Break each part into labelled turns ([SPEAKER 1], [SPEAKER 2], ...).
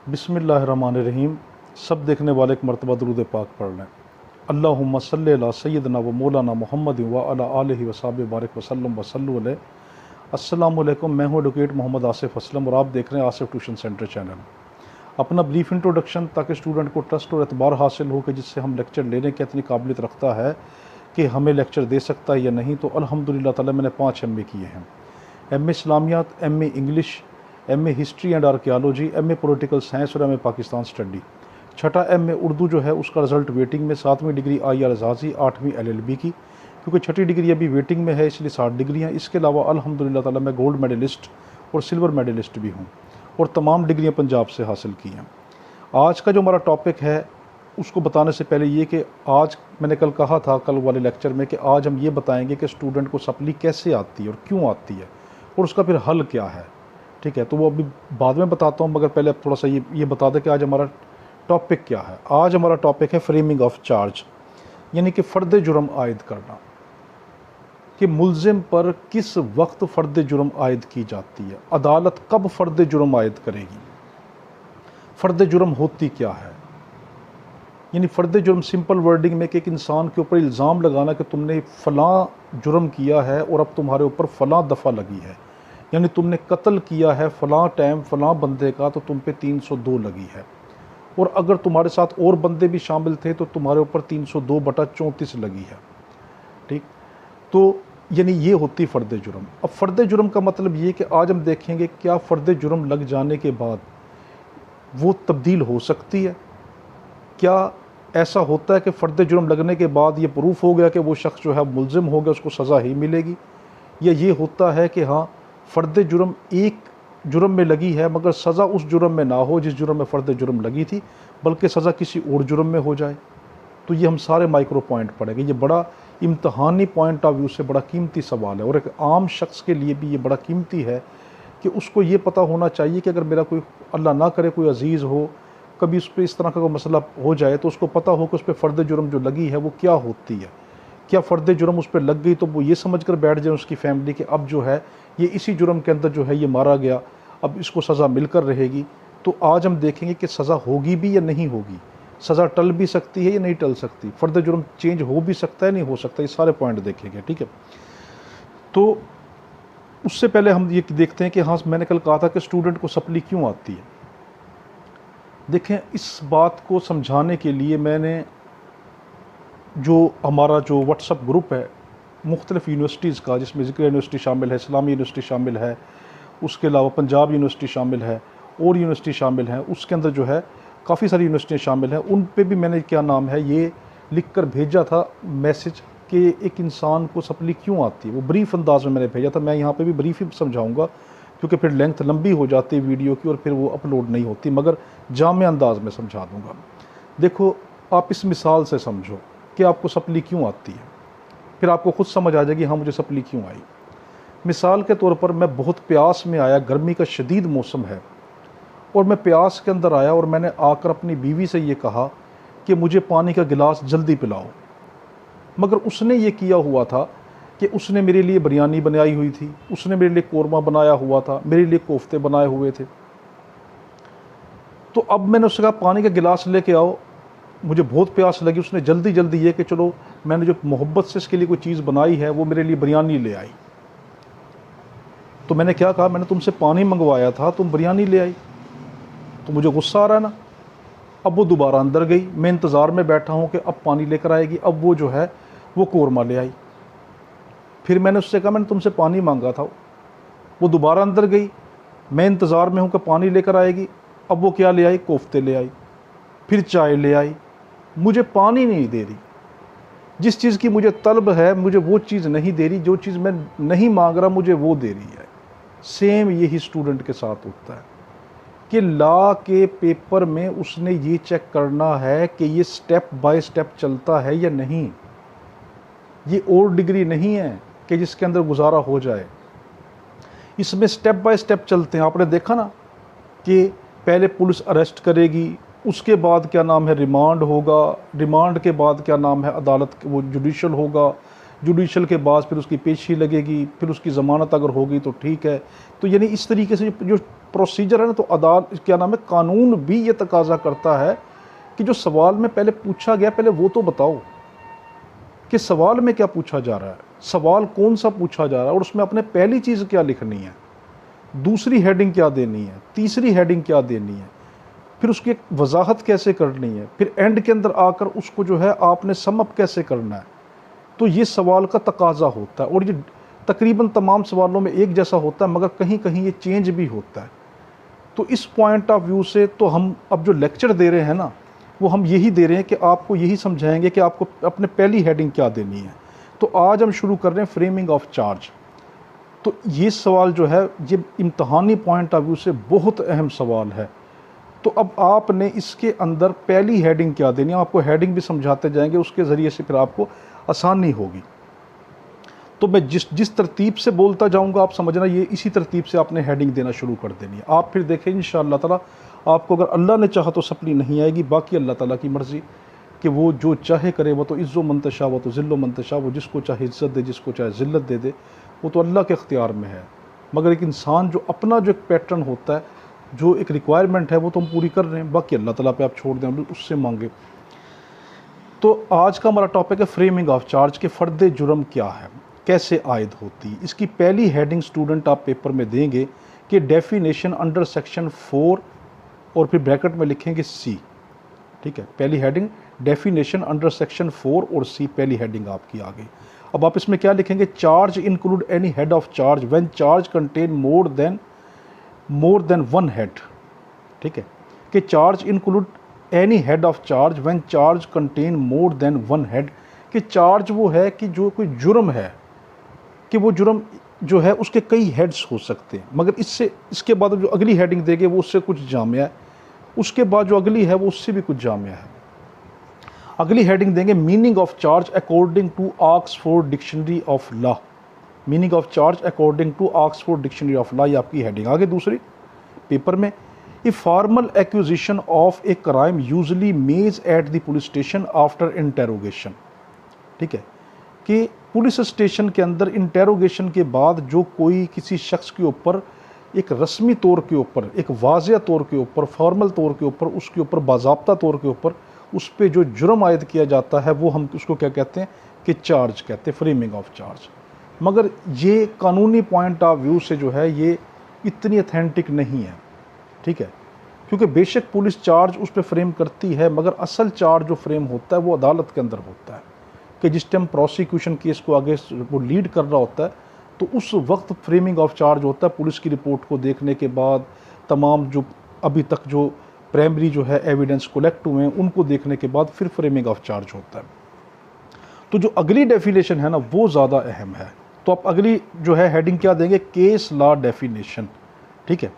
[SPEAKER 1] बिस्मिल्लाहिर्रहमानिर्रहीम। सब देखने वाले एक मरतबा दरूद पाक पढ़ लें। अल्लाहुम्मा सल्ली अला सय्यदना व मौलाना मुहम्मद व अला आलिहि व सहाबिहि बारिक वसल्लम वसल्लु अलैहि। अस्सलामु अलैकुम। मैं हूँ एडवोकेट मोहम्मद आसिफ असलम और आप देख रहे हैं आसिफ ट्यूशन सेंटर चैनल। अपना ब्रीफ इंट्रोडक्शन ताकि स्टूडेंट को ट्रस्ट और एतबार हासिल हो कि जिससे हम लेक्चर लेने की इतनी काबिलियत रखता है कि हमें लेक्चर दे सकता है या नहीं। तो अल्हम्दुलिल्लाह ताला मैंने 5 MA किए हैं। MA इस्लामियात, MA English, MA history and archaeology, MA political science और MA पाकिस्तान स्टडी। छठा MA उर्दू जो है उसका रिज़ल्ट वेटिंग में। 7वीं डिग्री IR एजाज़ी, 8वीं LLB की, क्योंकि छठी डिग्री अभी वेटिंग में है इसलिए 60 डिग्रियाँ। इसके अलावा अल्हम्दुलिल्लाह ताला मैं गोल्ड मेडलिस्ट और सिल्वर मेडलिस्ट भी हूँ और तमाम डिग्रियाँ पंजाब से हासिल की हैं। आज का जो हमारा टॉपिक है उसको बताने से पहले ये कि आज मैंने कल कहा था कल वाले लेक्चर में कि आज हम ये बताएंगे कि स्टूडेंट को सप्ली कैसे आती है और क्यों आती है और उसका फिर हल क्या है। ठीक है, तो वो अभी बाद में बताता हूँ, मगर पहले अब थोड़ा सा ये बता दें कि आज हमारा टॉपिक क्या है। आज हमारा टॉपिक है फ्रेमिंग ऑफ चार्ज, यानी कि फ़र्द जुर्म आयद करना, कि मुल्ज़िम पर किस वक्त फ़र्द जुर्म आयद की जाती है, अदालत कब फ़र्द जुर्म आयद करेगी, फ़र्द जुर्म होती क्या है। यानी फ़र्द जुर्म सिंपल वर्डिंग में कि एक इंसान के ऊपर इल्ज़ाम लगाना कि तुमने फ़लाँ जुर्म किया है और अब तुम्हारे ऊपर फ़लाँ दफ़ा लगी है, यानी तुमने कत्ल किया है फ़लाँ टाइम फ़लाँ बंदे का तो तुम पे 302 लगी है, और अगर तुम्हारे साथ और बंदे भी शामिल थे तो तुम्हारे ऊपर 302/34 लगी है। ठीक, तो यानी ये होती फ़र्द जुर्म। अब फ़र्द जुर्म का मतलब ये कि आज हम देखेंगे क्या फ़र्द जुर्म लग जाने के बाद वो तब्दील हो सकती है। क्या ऐसा होता है कि फ़र्द जुर्म लगने के बाद ये प्रूफ हो गया कि वो शख्स जो है मुल्ज़िम हो गया, उसको सज़ा ही मिलेगी, या ये होता है कि हाँ फ़र्द जुर्म एक जुर्म में लगी है मगर सज़ा उस जुर्म में ना हो जिस जुर्म में फ़र्द जुर्म लगी थी, बल्कि सज़ा किसी और जुर्म में हो जाए। तो ये हम सारे माइक्रो पॉइंट पढ़ेंगे। ये बड़ा इम्तहानी पॉइंट ऑफ व्यू से बड़ा कीमती सवाल है और एक आम शख्स के लिए भी ये बड़ा कीमती है कि उसको ये पता होना चाहिए कि अगर मेरा कोई अल्लाह ना करे कोई अजीज़ हो, कभी उस पर इस तरह का कोई मसला हो जाए तो उसको पता हो कि उस पर फ़र्द जुर्म जो लगी है वो क्या होती है। क्या फ़र्द जुर्म उस पर लग गई तो वो ये समझ कर बैठ जाए उसकी फ़ैमिली कि अब जो है ये इसी जुर्म के अंदर जो है ये मारा गया, अब इसको सज़ा मिलकर रहेगी। तो आज हम देखेंगे कि सज़ा होगी भी या नहीं होगी, सज़ा टल भी सकती है या नहीं टल सकती, फ़र्द जुर्म चेंज हो भी सकता है नहीं हो सकता, ये सारे पॉइंट देखेंगे। ठीक है, तो उससे पहले हम ये देखते हैं कि हाँ मैंने कल कहा था कि स्टूडेंट को सप्ली क्यों आती है। देखें, इस बात को समझाने के लिए मैंने जो हमारा जो व्हाट्सअप ग्रुप है मुख्तलिफ़ यूनिवर्सिटीज़ का, जिसमें ज़िक्र यूनिवर्सिटी शामिल है, इस्लामी यूनिवर्सिटी शामिल है, उसके अलावा पंजाब यूनिवर्सिटी शामिल है और यूनिवर्सिटी शामिल है, उसके अंदर जो है काफ़ी सारी यूनिवर्सिटियाँ शामिल हैं, उन पे भी मैंने क्या नाम है ये लिख कर भेजा था मैसेज कि एक इंसान को सप्ली क्यों आती है। वो ब्रीफ अंदाज में मैंने भेजा था। मैं यहाँ पे भी ब्रीफ ही समझाऊँगा क्योंकि फिर लेंथ लंबी हो जाती है वीडियो की और फिर वो अपलोड नहीं होती, मगर जामे अंदाज में समझा दूँगा। देखो, आप इस मिसाल से समझो कि आपको सप्ली क्यों आती है, फिर आपको खुद समझ आ जाएगी हाँ मुझे सप्ली क्यों आई। मिसाल के तौर पर मैं बहुत प्यास में आया, गर्मी का शदीद मौसम है और मैं प्यास के अंदर आया और मैंने आकर अपनी बीवी से ये कहा कि मुझे पानी का गिलास जल्दी पिलाओ, मगर उसने ये किया हुआ था कि उसने मेरे लिए बिरयानी बनाई हुई थी, उसने मेरे लिए कोरमा बनाया हुआ था, मेरे लिए कोफ्ते बनाए हुए थे। तो अब मैंने उससे कहा पानी का गिलास लेके आओ, मुझे बहुत प्यास लगी। उसने जल्दी जल्दी ये कि चलो मैंने जो मोहब्बत से इसके लिए कोई चीज़ बनाई है वो मेरे लिए बिरयानी ले आई। तो मैंने क्या कहा, मैंने तुमसे पानी मंगवाया था, तुम बिरयानी ले आई। तो मुझे गुस्सा आ रहा है ना। अब वो दोबारा अंदर गई, मैं इंतज़ार में बैठा हूँ कि अब पानी लेकर आएगी। अब वो जो है वो कोरमा ले आई। फिर मैंने उससे कहा मैंने तुमसे पानी मांगा था, वो दोबारा अंदर गई, मैं इंतज़ार में हूँ कि पानी लेकर आएगी। अब वो क्या ले आई, कोफ्ते ले आई, फिर चाय ले आई। मुझे पानी नहीं दे रही, जिस चीज़ की मुझे तलब है मुझे वो चीज़ नहीं दे रही, जो चीज़ मैं नहीं मांग रहा मुझे वो दे रही है। सेम यही स्टूडेंट के साथ होता है कि लॉ के पेपर में उसने ये चेक करना है कि ये स्टेप बाय स्टेप चलता है या नहीं। ये और डिग्री नहीं है कि जिसके अंदर गुजारा हो जाए, इसमें स्टेप बाय स्टेप चलते हैं। आपने देखा ना कि पहले पुलिस अरेस्ट करेगी, उसके बाद क्या नाम है रिमांड होगा, रिमांड के बाद क्या नाम है अदालत वो जुडिशल होगा, जुडिशल के बाद फिर उसकी पेशी लगेगी, फिर उसकी ज़मानत अगर होगी तो ठीक है। तो यानी इस तरीके से जो प्रोसीजर है ना, तो अदालत क्या नाम है, कानून भी ये तकाजा करता है कि जो सवाल में पहले पूछा गया पहले वो तो बताओ कि सवाल में क्या पूछा जा रहा है, सवाल कौन सा पूछा जा रहा है और उसमें अपने पहली चीज़ क्या लिखनी है, दूसरी हेडिंग क्या देनी है, तीसरी हेडिंग क्या देनी है, फिर उसकी एक वजाहत कैसे करनी है, फिर एंड के अंदर आकर उसको जो है आपने समअप कैसे करना है। तो ये सवाल का तकाजा होता है और ये तकरीबन तमाम सवालों में एक जैसा होता है, मगर कहीं कहीं ये चेंज भी होता है। तो इस पॉइंट ऑफ व्यू से तो हम अब जो लेक्चर दे रहे हैं ना, वो हम यही दे रहे हैं कि आपको यही समझाएंगे कि आपको अपने पहली हेडिंग क्या देनी है। तो आज हम शुरू कर रहे हैं फ्रेमिंग ऑफ चार्ज। तो ये सवाल जो है ये इम्तहानी पॉइंट ऑफ व्यू से बहुत अहम सवाल है। तो अब आपने इसके अंदर पहली हेडिंग क्या देनी है, आपको हेडिंग भी समझाते जाएंगे, उसके ज़रिए से फिर आपको आसानी होगी। तो मैं जिस तरतीब से बोलता जाऊंगा आप समझना, ये इसी तरतीब से आपने हेडिंग देना शुरू कर देनी है। आप फिर देखें इंशाअल्लाह ताला आपको अगर अल्लाह ने चाहा तो सपनी नहीं आएगी, बाकी अल्लाह ताला की मर्ज़ी कि वो जो चाहे करे। वो तो इज़्ज़ो मंतशा वो तो ज़िल्लो मंतशा, वो जिसको चाहे इज़्ज़त दे जिसको चाहे ज़िल्लत दे दे, वो तो अल्लाह के अख्तियार में है। मगर एक इंसान जो अपना जो एक पैटर्न होता है, जो एक रिक्वायरमेंट है, वो तो हम पूरी कर रहे हैं, बाकी अल्लाह ताला पे आप छोड़ दें, उससे मांगे। तो आज का हमारा टॉपिक है फ्रेमिंग ऑफ चार्ज के फ़र्द जुर्म क्या है, कैसे आयद होती है। इसकी पहली हेडिंग स्टूडेंट आप पेपर में देंगे कि डेफिनेशन अंडर सेक्शन 4 और फिर ब्रैकेट में लिखेंगे सी। ठीक है, पहली हेडिंग डेफिनेशन अंडर सेक्शन 4 और सी, पहली हेडिंग आपकी आ गई। अब आप इसमें क्या लिखेंगे, charge include any head of charge when charge contain more than one head. ठीक है, कि charge include any head of charge when charge contain more than one head, कि चार्ज वो है कि जो कोई जुर्म है कि वो जुर्म जो है उसके कई हेड्स हो सकते हैं, मगर इसके बाद जो अगली हेडिंग देंगे वो उससे कुछ जामिया है, उसके बाद जो अगली है वो उससे भी कुछ जामिया है। अगली हेडिंग देंगे meaning of charge according to Oxford dictionary of law. Meaning of charge according to Oxford dictionary of law, ये आपकी हेडिंग। आगे दूसरी पेपर में, a formal acquisition of a crime usually made at the police station after interrogation. ठीक है, कि police station के अंदर इंटेरोगेशन के बाद जो कोई किसी शख्स के ऊपर एक रस्मी तौर के ऊपर, एक वाज़िया तौर के ऊपर, फॉर्मल तौर के ऊपर, उसके ऊपर बाज़ाब्ता तौर के ऊपर उस पर जो जुर्म आयद किया जाता है, वो हम उसको क्या कहते हैं कि चार्ज कहते हैं, फ्रेमिंग ऑफ चार्ज। मगर ये कानूनी पॉइंट ऑफ व्यू से जो है ये इतनी अथेंटिक नहीं है। ठीक है, क्योंकि बेशक पुलिस चार्ज उस पर फ्रेम करती है, मगर असल चार्ज जो फ्रेम होता है वो अदालत के अंदर होता है, कि जिस टाइम प्रोसिक्यूशन केस को आगे वो लीड कर रहा होता है, तो उस वक्त फ्रेमिंग ऑफ चार्ज होता है। पुलिस की रिपोर्ट को देखने के बाद तमाम जो अभी तक जो प्राइमरी जो है एविडेंस कलेक्ट हुए हैं उनको देखने के बाद फिर फ्रेमिंग ऑफ चार्ज होता है। तो जो अगली डेफिनेशन है ना वो ज़्यादा अहम है। तो आप अगली जो है हेडिंग क्या देंगे, केस लॉ डेफिनेशन। ठीक है,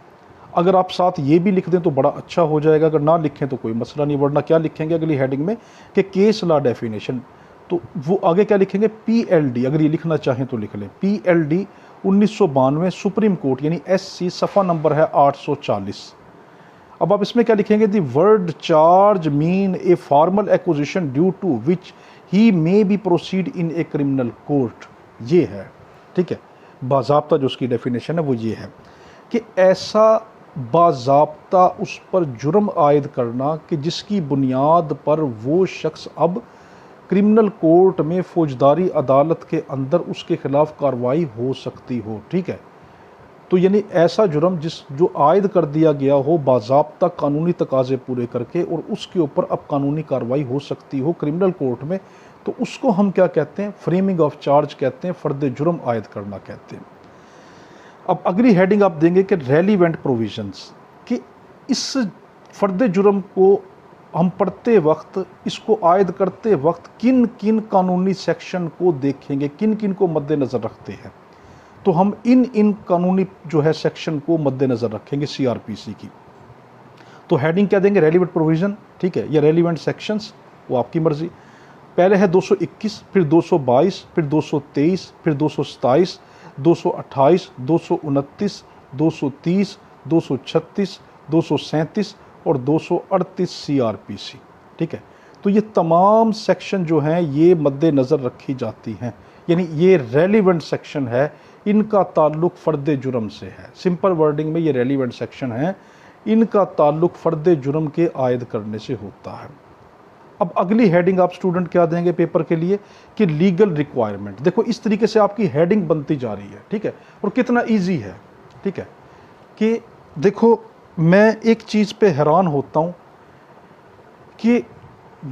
[SPEAKER 1] अगर आप साथ ये भी लिख दें तो बड़ा अच्छा हो जाएगा, अगर ना लिखें तो कोई मसला नहीं। वरना क्या लिखेंगे अगली हेडिंग में कि केस लॉ डेफिनेशन, तो वो आगे क्या लिखेंगे, PLD। अगर ये लिखना चाहें तो लिख लें, PLD 1992 सुप्रीम कोर्ट यानी SC, सफ़ा नंबर है 840। अब आप इसमें क्या लिखेंगे, the word charge mean a formal acquisition due to which he may be proceed in a criminal court. ये है, ठीक है, बाज़ाब्ता जो उसकी डेफिनेशन है वो ये है कि ऐसा बाज़ाब्ता उस पर जुर्म आयद करना कि जिसकी बुनियाद पर वो शख्स अब क्रिमिनल कोर्ट में फौजदारी अदालत के अंदर उसके खिलाफ कार्रवाई हो सकती हो। ठीक है, तो यानी ऐसा जुर्म जो आयद कर दिया गया हो बाज़ाब्ता कानूनी तकाजे पूरे करके और उसके ऊपर अब कानूनी कार्रवाई हो सकती हो क्रिमिनल कोर्ट में, तो उसको हम क्या कहते हैं, फ्रेमिंग ऑफ चार्ज कहते हैं, फ़र्द जुर्म आयद करना कहते हैं। अब अगली हेडिंग आप देंगे कि रेलिवेंट प्रोविजंस, कि इस फ़र्द जुर्म को हम पढ़ते वक्त, इसको आयद करते वक्त किन किन कानूनी सेक्शन को देखेंगे, किन किन को मद्देनज़र रखते हैं। तो हम इन कानूनी जो है सेक्शन को मद्देनज़र रखेंगे CRPC की। तो हेडिंग क्या देंगे, रेलिवेंट प्रोविज़न। ठीक है, या रेलिवेंट सेक्शंस, वो आपकी मर्ज़ी। पहले है 221, फिर 222, फिर 223, फिर 227, 228, 229, 230, 236, 237 और 238 CRPC। ठीक है, तो ये तमाम सेक्शन जो हैं ये मद्देनज़र रखी जाती हैं, यानी ये रेलिवेंट सेक्शन है, इनका ताल्लुक़ फ़र्द जुर्म से है। सिंपल वर्डिंग में ये रेलिवेंट सेक्शन है, इनका ताल्लुक़ फ़र्द जुर्म के आयद करने से होता है। अब अगली हेडिंग आप स्टूडेंट क्या देंगे पेपर के लिए कि लीगल रिक्वायरमेंट। देखो इस तरीके से आपकी हेडिंग बनती जा रही है, ठीक है, और कितना ईजी है, ठीक है। कि देखो मैं एक चीज़ पे हैरान होता हूँ कि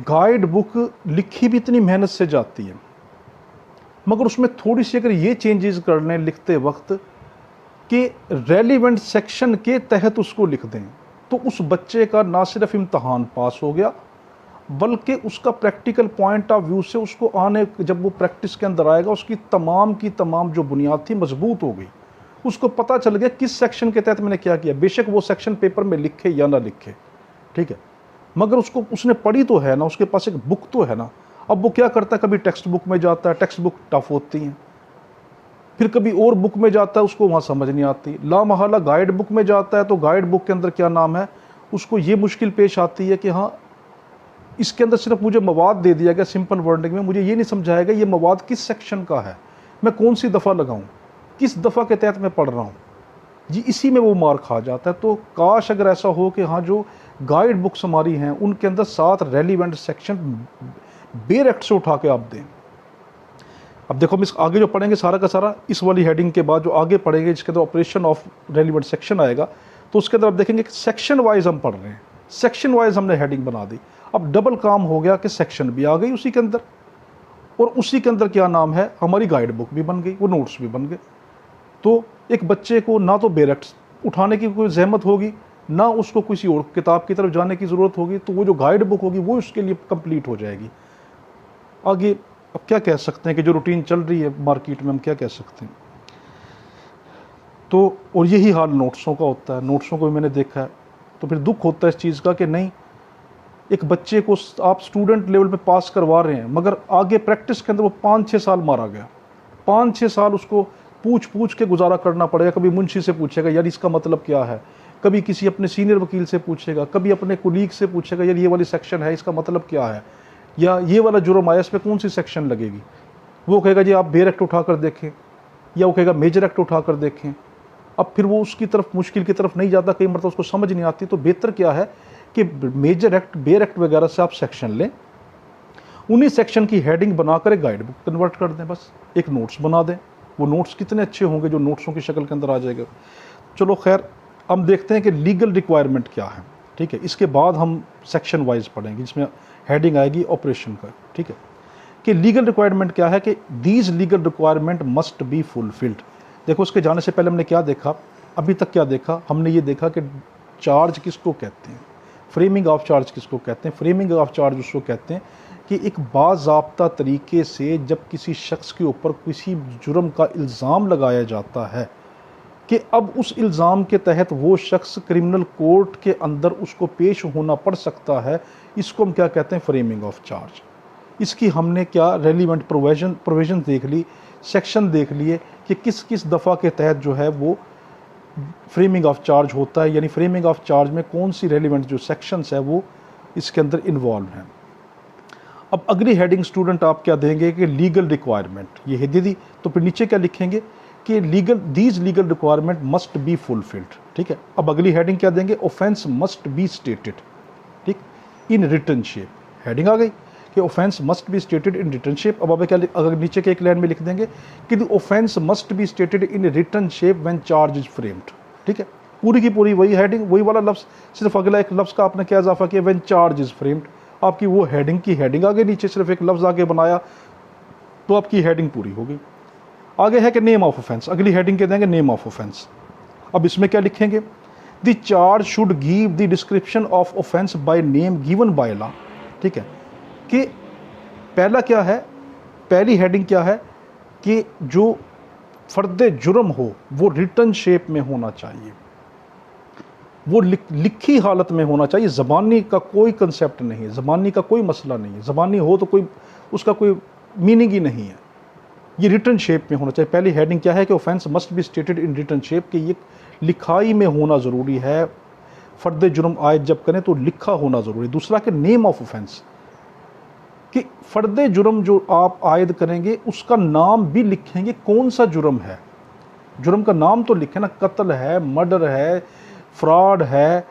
[SPEAKER 1] गाइड बुक लिखी भी इतनी मेहनत से जाती है, मगर उसमें थोड़ी सी अगर ये चेंजेस कर लें लिखते वक्त कि रेलिवेंट सेक्शन के तहत उसको लिख दें, तो उस बच्चे का ना सिर्फ इम्तहान पास हो गया, बल्कि उसका प्रैक्टिकल पॉइंट ऑफ व्यू से उसको आने जब वो प्रैक्टिस के अंदर आएगा उसकी तमाम जो बुनियाद थी मजबूत हो गई। उसको पता चल गया किस सेक्शन के तहत मैंने क्या किया, बेशक वो सेक्शन पेपर में लिखे या ना लिखे, ठीक है, मगर उसको उसने पढ़ी तो है ना, उसके पास एक बुक तो है ना। अब वो क्या करता है, कभी टेक्स्ट बुक में जाता है, टेक्स्ट बुक टफ होती हैं, फिर कभी और बुक में जाता है, उसको वहाँ समझ नहीं आती। ला महला गाइड बुक में जाता है तो गाइड बुक के अंदर क्या नाम है, उसको ये मुश्किल पेश आती है कि हाँ इसके अंदर सिर्फ मुझे मवाद दे दिया गया सिंपल वर्डिंग में, मुझे ये नहीं समझाएगा ये मवाद किस सेक्शन का है, मैं कौन सी दफ़ा लगाऊं, किस दफ़ा के तहत मैं पढ़ रहा हूँ जी, इसी में वो मार खा जाता है। तो काश अगर ऐसा हो कि हाँ जो गाइड बुक्स हमारी हैं उनके अंदर 7 रेलिवेंट सेक्शन बेरेक्ट से उठा के आप दें। अब देखो हम इस आगे जो पढ़ेंगे सारा का सारा इस वाली हेडिंग के बाद जो आगे पढ़ेंगे जिसके अंदर ऑपरेशन ऑफ रेलिवेंट सेक्शन आएगा, तो उसके अंदर आप देखेंगे कि सेक्शन वाइज हम पढ़ रहे हैं, सेक्शन वाइज हमने हेडिंग बना दी। अब डबल काम हो गया कि सेक्शन भी आ गई उसी के अंदर, और उसी के अंदर क्या नाम है, हमारी गाइड बुक भी बन गई, वो नोट्स भी बन गए। तो एक बच्चे को ना तो बेरेक्ट उठाने की कोई जहमत होगी, ना उसको किसी और किताब की तरफ जाने की ज़रूरत होगी, तो वो जो गाइड बुक होगी वो उसके लिए कंप्लीट हो जाएगी। आगे अब क्या कह सकते हैं कि जो रूटीन चल रही है मार्केट में, हम क्या कह सकते हैं। तो और यही हाल नोट्सों का होता है, नोट्सों को भी मैंने देखा है, तो फिर दुख होता है इस चीज़ का कि नहीं, एक बच्चे को आप स्टूडेंट लेवल पे पास करवा रहे हैं, मगर आगे प्रैक्टिस के अंदर वो 5-6 साल मारा गया, 5-6 साल उसको पूछ के गुजारा करना पड़ेगा। कभी मुंशी से पूछेगा यार इसका मतलब क्या है, कभी किसी अपने सीनियर वकील से पूछेगा, कभी अपने कुलीग से पूछेगा यार ये वाली सेक्शन है इसका मतलब क्या है, या ये वाला जुर्म आया इस पर कौन सी सेक्शन लगेगी। वो कहेगा जी आप बेर एक्ट उठा कर देखें, या वो कहेगा मेजर एक्ट उठा कर देखें। अब फिर वो उसकी तरफ मुश्किल की तरफ नहीं जाता, कई मतलब उसको समझ नहीं आती। तो बेहतर क्या है कि मेजर एक्ट बेर एक्ट वगैरह से आप सेक्शन लें, उन्हीं सेक्शन की हेडिंग बनाकर एक गाइड बुक कन्वर्ट कर दें, बस एक नोट्स बना दें। वो नोट्स कितने अच्छे होंगे जो नोट्सों की शक्ल के अंदर आ जाएगा। चलो खैर हम देखते हैं कि लीगल रिक्वायरमेंट क्या है, ठीक है। इसके बाद हम सेक्शन वाइज पढ़ेंगे जिसमें हेडिंग आएगी ऑपरेशन का, ठीक है, कि लीगल रिक्वायरमेंट क्या है, कि these legal requirement must be fulfilled. देखो उसके जाने से पहले हमने क्या देखा, अभी तक क्या देखा, हमने ये देखा कि चार्ज किसको कहते हैं, फ्रेमिंग ऑफ चार्ज किसको कहते हैं। फ्रेमिंग ऑफ चार्ज उसको कहते हैं कि एक बाज़ाब्ता तरीके से जब किसी शख्स के ऊपर किसी जुर्म का इल्ज़ाम लगाया जाता है कि अब उस इल्ज़ाम के तहत वो शख्स क्रिमिनल कोर्ट के अंदर उसको पेश होना पड़ सकता है, इसको हम क्या कहते हैं, फ्रेमिंग ऑफ चार्ज। इसकी हमने क्या रेलिवेंट प्रोविजन देख ली, सेक्शन देख लिए कि किस किस दफ़ा के तहत जो है वो फ्रेमिंग ऑफ चार्ज होता है, यानी फ्रेमिंग ऑफ चार्ज में कौन सी रेलिवेंट जो सेक्शंस है वो इसके अंदर इन्वॉल्व हैं। अब अगली हेडिंग स्टूडेंट आप क्या देंगे कि लीगल रिक्वायरमेंट, ये है दीदी, तो फिर नीचे क्या लिखेंगे कि these legal requirement must be fulfilled, ठीक है। अब अगली हेडिंग क्या देंगे, ऑफेंस मस्ट बी स्टेटेड, ठीक, इन रिटन शेप। हेडिंग आ गई कि offence must be stated in written shape. अब क्या अगर नीचे के एक लाइन में लिख देंगे कि the offence must be stated in written shape when charge is framed, ठीक है। पूरी की पूरी वही हेडिंग, वही वाला लफ्ज़, सिर्फ अगला एक लफ्ज़ का आपने क्या इजाफा किया, व्हेन चार्ज इज फ्रेम्ड। आपकी वो हेडिंग की हेडिंग आगे, नीचे सिर्फ एक लफ्ज़ आगे बनाया तो आपकी हेडिंग पूरी हो गई। आगे है कि नेम ऑफ ऑफेंस, अगली हेडिंग के देंगे नेम ऑफ ऑफेंस। अब इसमें क्या लिखेंगे, the charge should give the description of offence by name given by law, ठीक है। कि पहला क्या है, पहली हेडिंग क्या है कि जो फर्द जुर्म हो वो रिटन शेप में होना चाहिए, वो लिखी हालत में होना चाहिए। ज़बानी का कोई कंसेप्ट नहीं है, ज़बानी का कोई मसला नहीं है, ज़बानी हो तो कोई उसका कोई मीनिंग ही नहीं है, ये रिटन शेप में होना चाहिए। पहली हेडिंग क्या है कि offence must be stated in written shape, कि ये लिखाई में होना ज़रूरी है, फ़र्द जुर्म आयद जब करें तो लिखा होना ज़रूरी है। दूसरा कि नेम ऑफ ऑफेंस, कि फ़र्द जुर्म जो आप आयद करेंगे उसका नाम भी लिखेंगे, कौन सा जुर्म है। जुर्म का नाम तो लिखें ना, कत्ल है, मर्डर है, फ्रॉड है,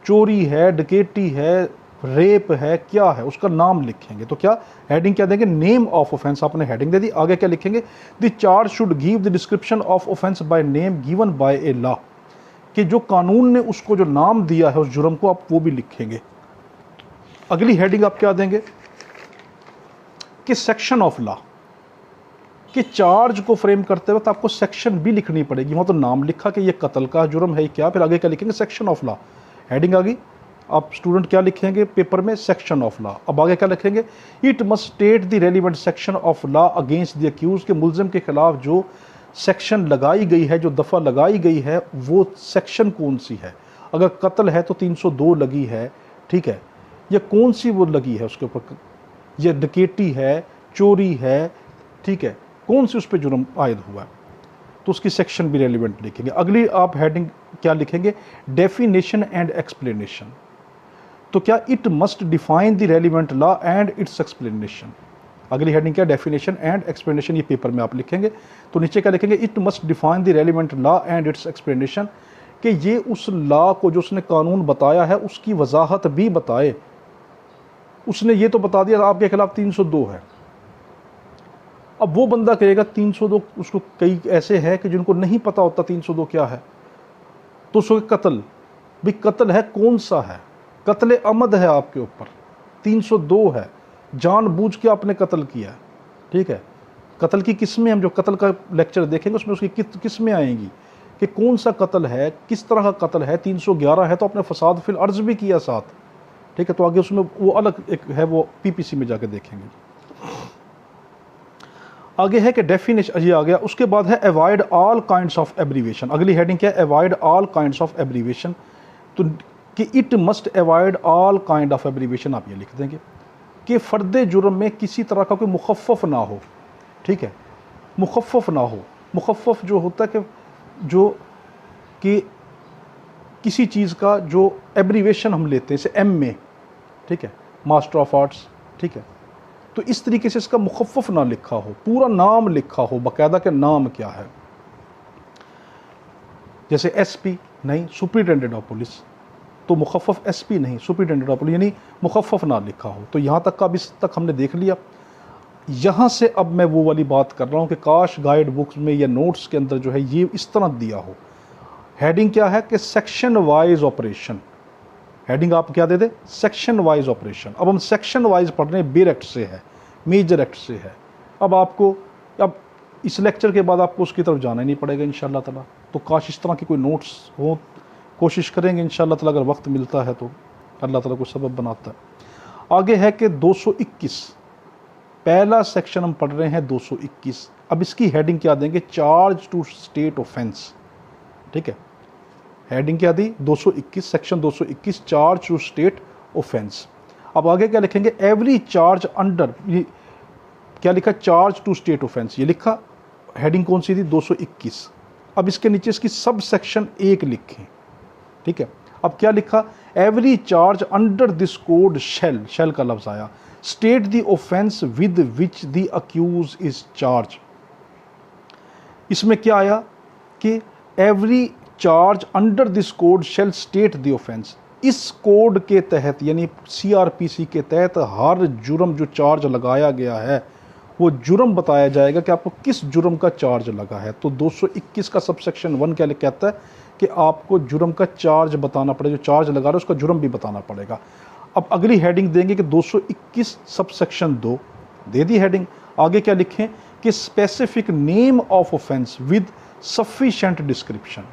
[SPEAKER 1] चोरी है, डकैती है, रेप है, क्या है, उसका नाम लिखेंगे। तो क्या हेडिंग क्या देंगे, नेम ऑफ ऑफेंस, आपने हेडिंग दे दी। आगे क्या लिखेंगे, the charge should give the description of offence by name given by a law, कि जो कानून ने उसको जो नाम दिया है उस जुर्म को, आप वो भी लिखेंगे। अगली हेडिंग आप क्या देंगे कि सेक्शन ऑफ लॉ, कि चार्ज को फ्रेम करते वक्त आपको सेक्शन भी लिखनी पड़ेगी। वहाँ तो नाम लिखा कि ये कत्ल का जुर्म है क्या, फिर आगे क्या लिखेंगे, सेक्शन ऑफ लॉ। हेडिंग आ गई, आप स्टूडेंट क्या लिखेंगे पेपर में, सेक्शन ऑफ लॉ। अब आगे क्या लिखेंगे, it must state the relevant section of law against the accuse, के मुल्जिम के खिलाफ जो सेक्शन लगाई गई है, जो दफ़ा लगाई गई है, वो सेक्शन कौन सी है। अगर कत्ल है तो 302 लगी है, ठीक है, ये कौन सी वो लगी है उसके ऊपर, ये डकैती है, चोरी है, ठीक है, कौन सी उस पर जुर्म आयद हुआ है, तो उसकी सेक्शन भी रेलिवेंट लिखेंगे। अगली आप हेडिंग क्या लिखेंगे, डेफिनेशन एंड एक्सप्लेनेशन। तो क्या it must define the relevant law and its explanation. अगली हेडिंग क्या, डेफिनेशन एंड एक्सप्लेनेशन, ये पेपर में आप लिखेंगे। तो नीचे क्या लिखेंगे, it must define the relevant law and its explanation, कि ये उस लॉ को जो उसने कानून बताया है उसकी वजाहत भी बताए। उसने ये तो बता दिया आपके खिलाफ 302 है, अब वो बंदा कहेगा 302, उसको कई ऐसे हैं कि जिनको नहीं पता होता 302 क्या है, तो उसको कत्ल, भी कत्ल है कौन सा है, कत्ल अमद है आपके ऊपर, 302 है, जानबूझ के आपने कत्ल किया है, ठीक है। कत्ल की किस्में, हम जो कत्ल का लेक्चर देखेंगे उसमें उसकी किस्में आएंगी कि कौन सा कत्ल है, किस तरह का कत्ल है। 311 है तो आपने फसाद फिल अर्ज भी किया साथ, ठीक है, तो आगे उसमें वो अलग एक है, वो पीपीसी में जाके देखेंगे। आगे है कि डेफिनेशन, ये आ गया। उसके बाद है avoid all kinds of abbreviation. अगली हेडिंग क्या है, avoid all kinds of abbreviation. तो कि it must avoid all kind of abbreviation, आप ये लिख देंगे कि फ़र्द जुर्म में किसी तरह का कोई मुखफ़फ़ ना हो, ठीक है, मुखफ़फ़ ना हो। मुखफ़फ़ जो होता है कि जो कि किसी चीज़ का जो एब्रीवेशन हम लेते हैं, जैसे एम में, ठीक है, मास्टर ऑफ आर्ट्स, ठीक है, तो इस तरीके से इसका मुखफ़फ़ ना लिखा हो, पूरा नाम लिखा हो बाकायदा के नाम क्या है। जैसे एसपी नहीं, सुपरिटेंडेंट ऑफ पुलिस, तो मुखफ़फ़ एसपी नहीं, सुपरिटेंडेंट ऑफ पुलिस, यानी मुखफ़फ़ ना लिखा हो। तो यहाँ तक का, अब इस तक हमने देख लिया। यहाँ से अब मैं वो वाली बात कर रहा हूँ कि काश गाइड बुक्स में या नोट्स के अंदर जो है ये इस तरह दिया हो। हेडिंग क्या है कि सेक्शन वाइज ऑपरेशन, हेडिंग आप क्या दे दे, सेक्शन वाइज ऑपरेशन। अब हम सेक्शन वाइज पढ़ रहे हैं, बेर एक्ट से है, मेजर एक्ट से है। अब आपको, अब इस लेक्चर के बाद आपको उसकी तरफ जाना ही नहीं पड़ेगा इंशाअल्लाह ताला। तो काश इस तरह की कोई नोट्स हो, कोशिश करेंगे इंशाअल्लाह ताला, अगर वक्त मिलता है तो अल्लाह ताला को सबब बनाता है। आगे है कि 221, पहला सेक्शन हम पढ़ रहे हैं 221। अब इसकी हेडिंग क्या देंगे, चार्ज टू स्टेट ऑफेंस, ठीक है। हेडिंग क्या दी, 221, section 221, charge to state offence. अब आगे क्या लिखेंगे, एवरी चार्ज अंडर, क्या लिखा, चार्ज टू स्टेट ऑफेंस, ये लिखा। हेडिंग कौन सी थी, 221। अब इसके नीचे इसकी सब सेक्शन 1 लिखें, ठीक है। अब क्या लिखा, every charge under this code shall, shall का लफ्ज आया, state the offence with which the accuse is charge. इसमें क्या आया कि every charge under this code shall state the offence. इस कोड के तहत, यानी सीआरपीसी के तहत, हर जुर्म जो चार्ज लगाया गया है वो जुर्म बताया जाएगा कि आपको किस जुर्म का चार्ज लगा है। तो 221 का सब सेक्शन 1 क्या कहता है कि आपको जुर्म का चार्ज बताना पड़ेगा, जो चार्ज लगा रहा है उसका जुर्म भी बताना पड़ेगा। अब अगली हेडिंग देंगे कि 221 सब सेक्शन 2 दे दी हेडिंग। आगे क्या लिखें कि specific name of offence with sufficient description.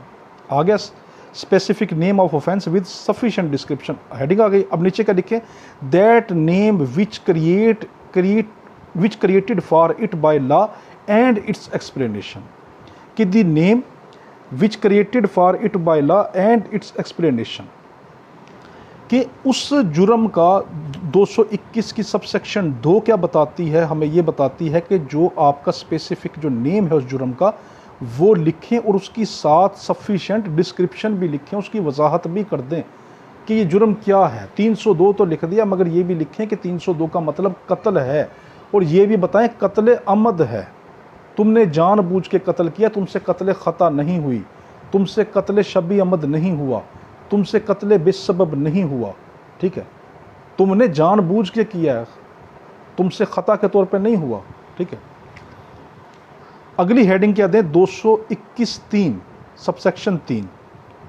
[SPEAKER 1] आ गया specific name of offence with sufficient description, heading आ गई। अब नीचे क्या लिखें, that name which created for it by law and its explanation, कि the name which created for it by law and its explanation, कि उस जुर्म का 221 की सब सेक्शन 2 क्या बताती है, हमें ये बताती है कि जो आपका स्पेसिफिक जो नेम है उस जुर्म का वो लिखें और उसकी साथ सफिशिएंट डिस्क्रिप्शन भी लिखें, उसकी वजाहत भी कर दें कि ये जुर्म क्या है। 302 तो लिख दिया, मगर ये भी लिखें कि 302 का मतलब कत्ल है, और ये भी बताएं कत्ल अमद है। तुमने जानबूझ के कत्ल किया, तुमसे कत्ल ख़ता नहीं हुई, तुमसे कत्ल शबी अमद नहीं हुआ, तुमसे कत्ल बेसबब नहीं हुआ, ठीक है, तुमने जानबूझ के किया है, तुमसे ख़ता के तौर पे नहीं हुआ, ठीक है। अगली हेडिंग क्या दें, 221(3) सबसेक्शन 3,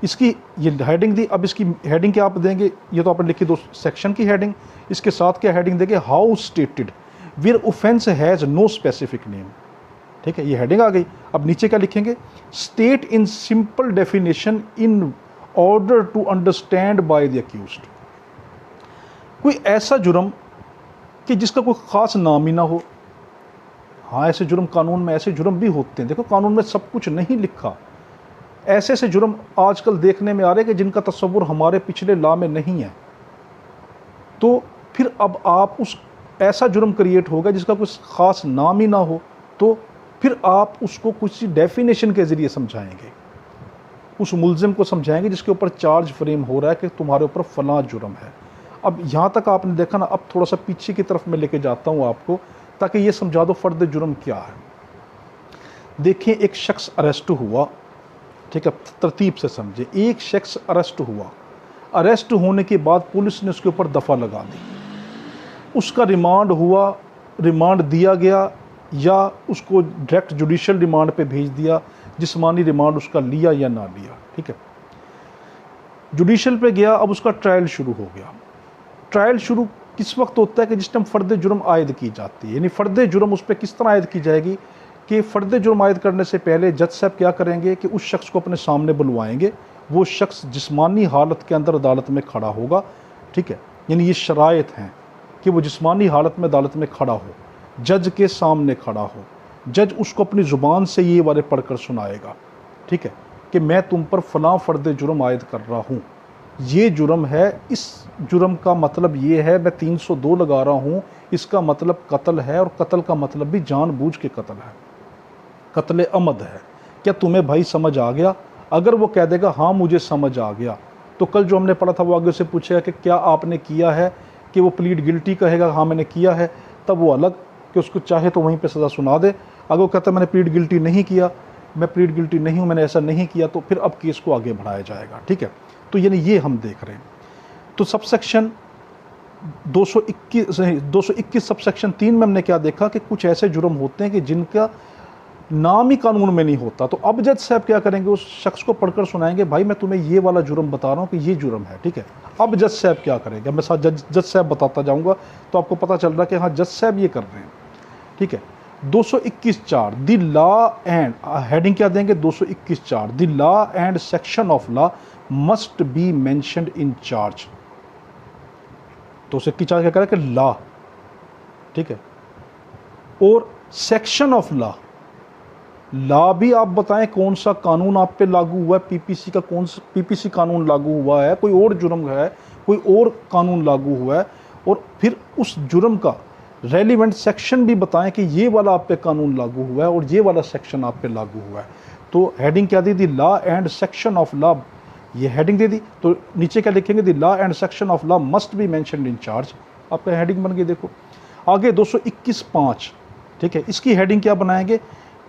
[SPEAKER 1] इसकी ये हेडिंग दी। अब इसकी हेडिंग क्या आप देंगे, ये तो आपने लिखी दो सेक्शन की हेडिंग, इसके साथ क्या हेडिंग देंगे, how stated where offence has no specific name, ठीक है, ये हेडिंग आ गई। अब नीचे क्या लिखेंगे, state in simple definition in order to understand by the accused. कोई ऐसा जुर्म कि जिसका कोई ख़ास नाम ही ना हो। हाँ, ऐसे जुर्म कानून में, ऐसे जुर्म भी होते हैं, देखो कानून में सब कुछ नहीं लिखा। ऐसे ऐसे जुर्म आजकल देखने में आ रहे हैं कि जिनका तस्वुर हमारे पिछले लॉ में नहीं है। तो फिर अब आप उस ऐसा जुर्म क्रिएट होगा जिसका कोई ख़ास नाम ही ना हो, तो फिर आप उसको कुछ डेफिनेशन के ज़रिए समझाएंगे, उस मुल्ज़िम को समझाएंगे जिसके ऊपर चार्ज फ्रेम हो रहा है कि तुम्हारे ऊपर फ़लाँ जुर्म है। अब यहाँ तक आपने देखा ना, अब थोड़ा सा पीछे की तरफ मैं लेके जाता हूँ आपको, ताकि ये समझा दो फ़र्द जुर्म क्या है। देखिए, एक शख्स अरेस्ट हुआ, ठीक है, तरतीब से समझे। एक शख्स अरेस्ट हुआ, अरेस्ट होने के बाद पुलिस ने उसके ऊपर दफ़ा लगा दी, उसका रिमांड हुआ, रिमांड दिया गया या उसको डायरेक्ट जुडिशल रिमांड पे भेज दिया, जिस्मानी रिमांड उसका लिया या ना लिया, ठीक है। जुडिशल पे गया, अब उसका ट्रायल शुरू हो गया। ट्रायल शुरू किस वक्त होता है कि जिस टाइम फ़र्द जुर्म आयद की जाती है, यानी फ़र्द जुर्म उस पर किस तरह आयद की जाएगी कि फ़र्द जुर्म आयद करने से पहले जज साहब क्या करेंगे कि उस शख्स को अपने सामने बुलवाएंगे, वो शख्स जिस्मानी हालत के अंदर अदालत में खड़ा होगा, ठीक है, यानी ये शराइत हैं कि वो जिस्मानी हालत में अदालत में खड़ा हो, जज के सामने खड़ा हो, जज उसको अपनी ज़ुबान से ये वाले पढ़कर सुनाएगा, ठीक है, कि मैं तुम पर फ़लाँ फ़र्द जुर्म आयद कर रहा हूँ, ये जुर्म है, इस जुर्म का मतलब ये है, मैं 302 लगा रहा हूँ, इसका मतलब कत्ल है, और कत्ल का मतलब भी जानबूझ के कत्ल है, कत्ल अमद है। क्या तुम्हें भाई समझ आ गया? अगर वो कह देगा हाँ मुझे समझ आ गया, तो कल जो हमने पढ़ा था वो आगे से पूछेगा कि क्या आपने किया है, कि वो प्लीड गिल्टी कहेगा हाँ मैंने किया है, तब वो अलग कि उसको चाहे तो वहीं पे सज़ा सुना दे। अगर वो कहता है मैंने प्लीड गिल्टी नहीं किया, मैं प्लीड गिल्टी नहीं हूँ, मैंने ऐसा नहीं किया, तो फिर अब केस को आगे बढ़ाया जाएगा, ठीक है। तो यानी ये हम देख रहे हैं। तो सबसेक्शन 221 सबसेक्शन 3 में हमने क्या देखा कि कुछ ऐसे जुर्म होते हैं कि जिनका नाम ही कानून में नहीं होता। तो अब जज साहब क्या करेंगे, उस शख्स को पढ़कर सुनाएंगे, भाई मैं तुम्हें ये वाला जुर्म बता रहा हूँ कि ये जुर्म है, ठीक है। अब जज साहब क्या करेंगे, मैं साथ जज साहब बताता जाऊँगा, तो आपको पता चल रहा है कि हाँ जज साहब ये कर रहे हैं, ठीक है। 221(4) द लॉ एंड, हेडिंग क्या देंगे, 221(4) the law and section of law must be mentioned in charge. 221(4) क्या करें कि लॉ, ठीक है, और सेक्शन ऑफ लॉ भी आप बताएं कौन सा कानून आप पे लागू हुआ है, पीपीसी का कौन सा पीपीसी कानून लागू हुआ है, कोई और जुर्म है, कोई और कानून लागू हुआ है, और फिर उस जुर्म का रेलिवेंट सेक्शन भी बताएं कि ये वाला आप पे कानून लागू हुआ है और ये वाला सेक्शन आप पे लागू हुआ है। तो हेडिंग क्या दी थी, law and section of law, ये हेडिंग दे दी। तो नीचे क्या लिखेंगे, the law and section of law must be mentioned in charge, आपका हेडिंग बन गई। देखो आगे 221(5), ठीक है, इसकी हेडिंग क्या बनाएंगे,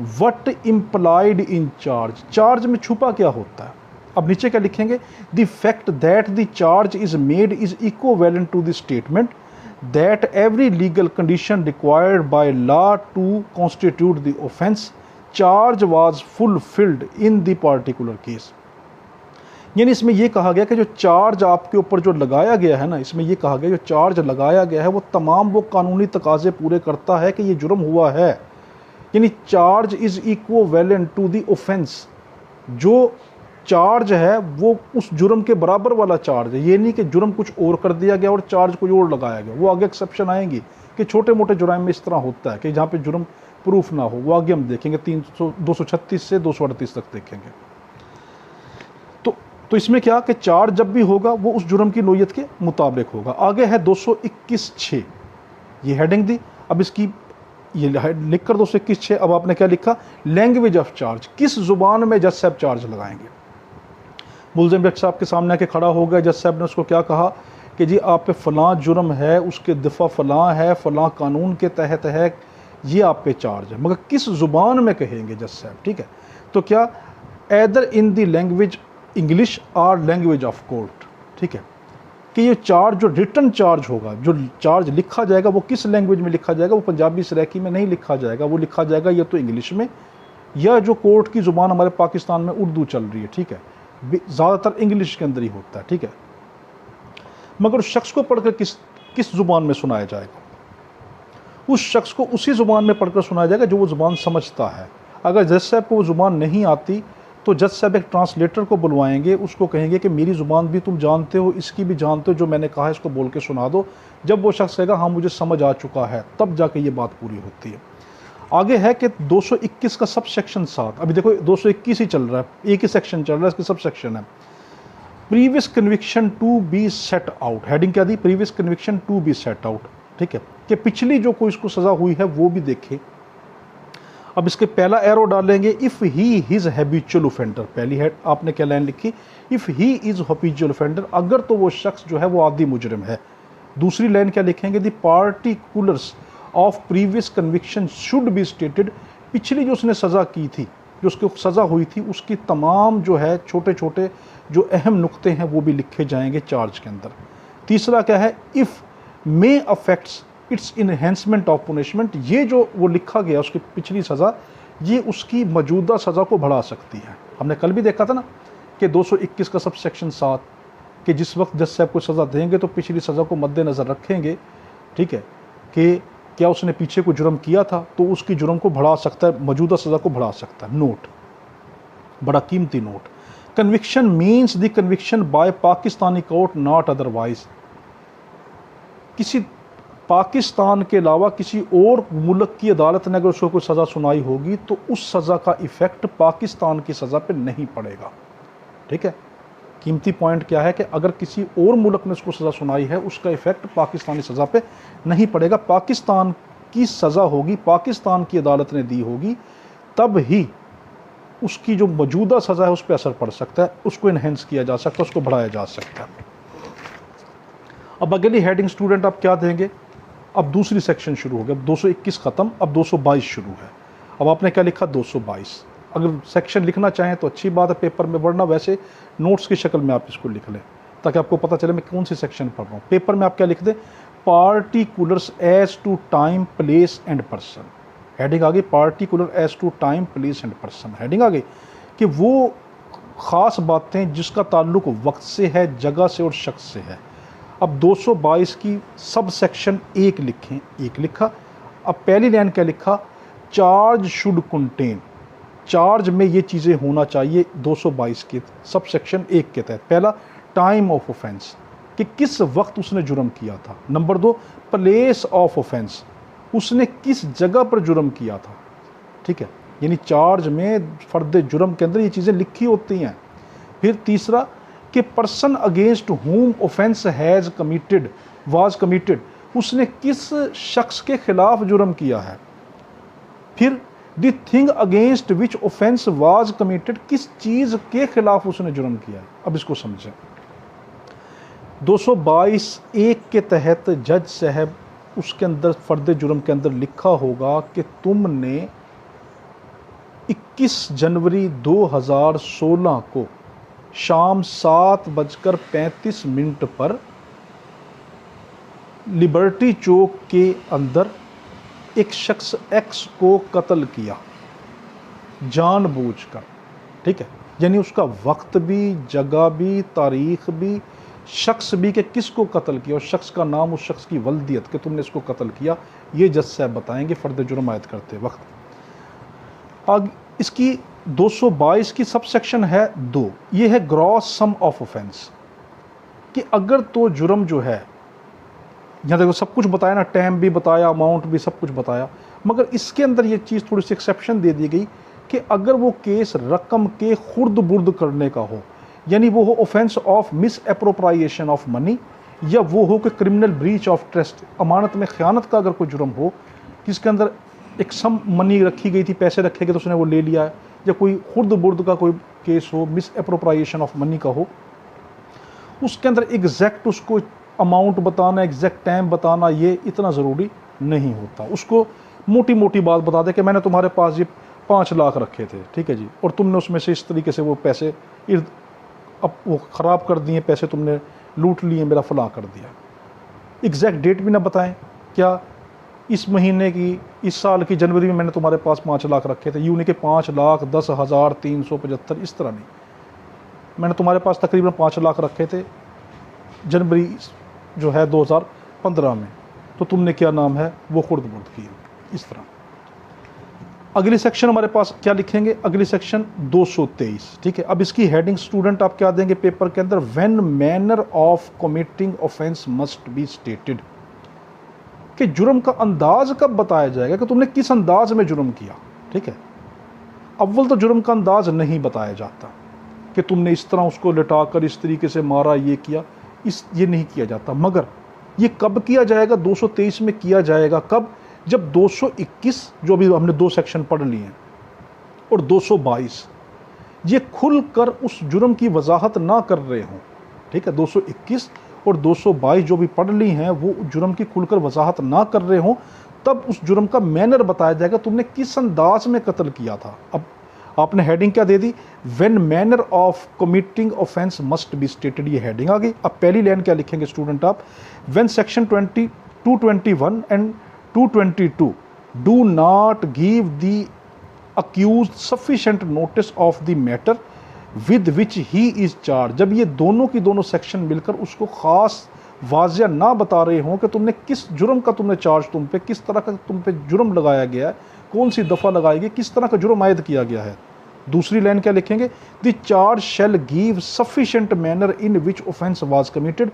[SPEAKER 1] what implied in charge, charge में छुपा क्या होता है। अब नीचे क्या लिखेंगे, the fact that the charge is made is equivalent to the statement that every legal condition required by law to constitute the offence charge was fulfilled in the particular case. यानी इसमें यह कहा गया कि जो चार्ज आपके ऊपर जो लगाया गया है ना, इसमें यह कहा गया जो चार्ज लगाया गया है वो तमाम वो कानूनी तकाजे पूरे करता है कि ये जुर्म हुआ है। यानी charge is equivalent to the offence, जो चार्ज है वो उस जुर्म के बराबर वाला चार्ज है। ये नहीं कि जुर्म कुछ और कर दिया गया और चार्ज कोई और लगाया गया, वो आगे एक्सेप्शन आएंगी कि छोटे मोटे जुर्म में इस तरह होता है कि जहाँ पे जुर्म प्रूफ ना हो, वो आगे हम देखेंगे 236 से 238 तक देखेंगे। तो इसमें क्या कि चार्ज जब भी होगा वो उस जुर्म की नोयत के मुताबिक होगा। आगे है 221(6), ये हेडिंग दी। अब इसकी ये लिखकर 221(6), अब आपने क्या लिखा, लैंग्वेज ऑफ चार्ज, किस जुबान में जज साहब चार्ज लगाएंगे। मुलजिम जज साहब के सामने आके खड़ा हो गया, जज साहब ने उसको क्या कहा कि जी आप पे फ़लाँ जुर्म है, उसके दिफा फ़लाँ है, फ़लाँ कानून के तहत है, ये आप पे चार्ज है, मगर किस ज़ुबान में कहेंगे जज साहब, ठीक है। तो क्या एदर इन दी लैंग्वेज इंग्लिश और लैंग्वेज ऑफ कोर्ट, ठीक है, कि ये चार्ज जो रिटर्न चार्ज होगा, जो चार्ज लिखा जाएगा वो किस लैंग्वेज में लिखा जाएगा, वो पंजाबी सराइकी में नहीं लिखा जाएगा, वो लिखा जाएगा या तो इंग्लिश में, या जो कोर्ट की ज़ुबान हमारे पाकिस्तान में उर्दू चल रही है, ठीक है, ज़्यादातर इंग्लिश के अंदर ही होता है, ठीक है। मगर उस शख्स को पढ़कर किस ज़ुबान में सुनाया जाएगा, उस शख्स को उसी ज़ुबान में पढ़कर सुनाया जाएगा जो वो ज़ुबान समझता है। अगर जज साहब को वो ज़ुबान नहीं आती तो जज साहब एक ट्रांसलेटर को बुलवाएंगे, उसको कहेंगे कि मेरी ज़ुबान भी तुम जानते हो, इसकी भी जानते हो, जो मैंने कहा है इसको बोल के सुना दो। जब वो शख्स कहेगा हाँ मुझे समझ आ चुका है, तब जाके ये बात पूरी होती है। आगे है कि 221 का सब सेक्शन 7, अभी देखो 221 ही चल रहा है, एक ही सेक्शन चल रहा है, इसकी सब सेक्शन है। Previous conviction to be set out, heading क्या दी, previous conviction to be set out, ठीक है, कि पिछली जो कोई इसको सज़ा हुई है वो भी देखे। अब इसके पहला एरो डालेंगे, if he is habitual offender, पहली हेड आपने क्या लाइन लिखी, if he is habitual offender, अगर तो वो शख्स जो है वो आदी मुजरिम है। दूसरी लाइन क्या लिखेंगे, the particulars of previous conviction should be stated, पिछली जो उसने सज़ा की थी, जो उसको सज़ा हुई थी, उसकी तमाम जो है छोटे छोटे जो अहम नुक्ते हैं वो भी लिखे जाएंगे चार्ज के अंदर। तीसरा क्या है, if may affects it's enhancement of punishment, ये जो वो लिखा गया उसकी पिछली सज़ा, ये उसकी मौजूदा सज़ा को बढ़ा सकती है। हमने कल भी देखा था ना कि 221 का सब सेक्शन 7 कि जिस वक्त जज साहब को सज़ा देंगे तो पिछली सज़ा को मद्देनज़र रखेंगे, ठीक है, कि क्या उसने पीछे को जुर्म किया था तो उसकी जुर्म को बढ़ा सकता है, मौजूदा सज़ा को बढ़ा सकता है। नोट, बड़ा कीमती note, conviction means the conviction by Pakistani court not otherwise, किसी पाकिस्तान के अलावा किसी और मुल्क की अदालत ने अगर उसको कोई सज़ा सुनाई होगी तो उस सज़ा का इफ़ेक्ट पाकिस्तान की सज़ा पे नहीं पड़ेगा, ठीक है। कीमती पॉइंट क्या है कि अगर किसी और मुल्क ने उसको सज़ा सुनाई है उसका इफ़ेक्ट पाकिस्तानी सज़ा पे नहीं पड़ेगा, पाकिस्तान की सज़ा होगी, पाकिस्तान की अदालत ने दी होगी, तब ही उसकी जो मौजूदा सज़ा है उस पर असर पड़ सकता है, उसको इन्हेंस किया जा सकता है, उसको बढ़ाया जा सकता है। अब अगली हेडिंग स्टूडेंट आप क्या देंगे, अब दूसरी सेक्शन शुरू हो गया, 221 ख़त्म, अब 222 शुरू है। अब आपने क्या लिखा, 222। अगर सेक्शन लिखना चाहें तो अच्छी बात है पेपर में, वरना वैसे नोट्स की शक्ल में आप इसको लिख लें ताकि आपको पता चले मैं कौन सी सेक्शन पढ़ रहा हूँ। पेपर में आप क्या लिख दें, particulars as to time place and person, heading आ गई, particular as to time place and person, heading आ गई कि वो ख़ास बातें जिसका ताल्लुक वक्त से है, जगह से और शख्स से है। अब 222 की सब सेक्शन 1 लिखें, 1 लिखा। अब पहली लाइन क्या लिखा, चार्ज शुड कंटेन, चार्ज में ये चीज़ें होना चाहिए 222 के सब सेक्शन 1 के तहत। पहला, टाइम ऑफ ऑफेंस, कि किस वक्त उसने जुर्म किया था। नंबर 2, प्लेस ऑफ ऑफेंस, उसने किस जगह पर जुर्म किया था, ठीक है, यानी चार्ज में फ़र्द जुर्म के अंदर ये चीज़ें लिखी होती हैं। फिर तीसरा कि पर्सन अगेंस्ट हुम offence has committed was committed, उसने किस शख्स के खिलाफ जुर्म किया है। फिर the thing against which offence was committed, किस चीज़ के खिलाफ उसने जुर्म किया है। अब इसको समझें, 222(1) के तहत जज साहब उसके अंदर फ़र्द जुर्म के अंदर लिखा होगा कि तुमने 21 जनवरी 2016 को शाम 7:35 पर लिबर्टी चौक के अंदर एक शख्स एक्स को कत्ल किया जानबूझकर, ठीक है, यानी उसका वक्त भी, जगह भी, तारीख भी, शख्स भी कि किसको कत्ल किया, और शख्स का नाम, उस शख्स की वल्दियत कि तुमने इसको कत्ल किया, ये जज साहब बताएंगे फ़र्द जुर्म आयद करते वक्त। आगे इसकी 222 की सब सेक्शन है 2, ये है ग्रॉस सम ऑफ ऑफेंस, कि अगर तो जुर्म जो है, यहाँ देखो सब कुछ बताया ना, टाइम भी बताया, अमाउंट भी, सब कुछ बताया, मगर इसके अंदर ये चीज़ थोड़ी सी एक्सेप्शन दे दी गई कि अगर वो केस रकम के खुर्द बुर्द करने का हो, यानी वो हो offence of miss appropriation of money, या वो हो कि क्रिमिनल ब्रीच ऑफ ट्रस्ट, अमानत में ख़यानत का अगर कोई जुर्म हो, जिसके अंदर एक सम मनी रखी गई थी, पैसे रखे गए तो उसने वो ले लिया है, या कोई खुर्द बुर्द का कोई केस हो, मिस अप्रोप्रिएशन ऑफ मनी का हो, उसके अंदर एग्जैक्ट उसको अमाउंट बताना, एग्जैक्ट टाइम बताना ये इतना ज़रूरी नहीं होता। उसको मोटी मोटी बात बता दे कि मैंने तुम्हारे पास ये 5 लाख रखे थे, ठीक है जी, और तुमने उसमें से इस तरीके से वो पैसे अब वो ख़राब कर दिए, पैसे तुमने लूट लिए, मेरा फलां कर दिया। एग्जैक्ट डेट भी ना बताएं, क्या इस महीने की, इस साल की जनवरी में मैंने तुम्हारे पास 5 लाख रखे थे, यूँ नहीं कि 5,10,375, इस तरह नहीं। मैंने तुम्हारे पास तकरीबन 5 लाख रखे थे जनवरी जो है 2015 में, तो तुमने क्या नाम है वो खुर्द बुर्द किए, इस तरह। अगली सेक्शन हमारे पास क्या लिखेंगे, अगली सेक्शन 223, ठीक है। अब इसकी हेडिंग स्टूडेंट आप क्या देंगे पेपर के अंदर, when manner of committing offence must be stated, कि जुर्म का अंदाज कब बताया जाएगा कि तुमने किस अंदाज में जुर्म किया, ठीक है। अव्वल तो जुर्म का अंदाज नहीं बताया जाता कि तुमने इस तरह उसको लिटाकर इस तरीके से मारा, ये किया, ये नहीं किया जाता। मगर ये कब किया जाएगा, 223 में किया जाएगा कब, जब 221 जो भी हमने 2 सेक्शन पढ़ लिए हैं और 222 ये खुलकर उस जुर्म की वजाहत ना कर रहे हों, ठीक है। 221 और 222 जो भी पढ़ ली हैं वो जुर्म की खुलकर वजाहत ना कर रहे हों, तब उस जुर्म का मैनर बताया जाएगा, तुमने किस अंदाज में कत्ल किया था। अब आपने हेडिंग क्या दे दी, when manner of committing offence must be stated, ये हेडिंग आ गई। अब पहली लाइन क्या लिखेंगे स्टूडेंट आप, when section 221 and 222 do not give the accused sufficient notice of the matter with which he is charge, जब ये दोनों की दोनों सेक्शन मिलकर उसको खास वाजिया ना बता रहे हों कि तुमने किस जुर्म का तुमने चार्ज, तुम पे किस तरह का तुम पे जुर्म लगाया गया है, कौन सी दफ़ा लगाई गई, किस तरह का जुर्म आयद किया गया है। दूसरी लाइन क्या लिखेंगे, the charge shell give sufficient manner in which offence was committed,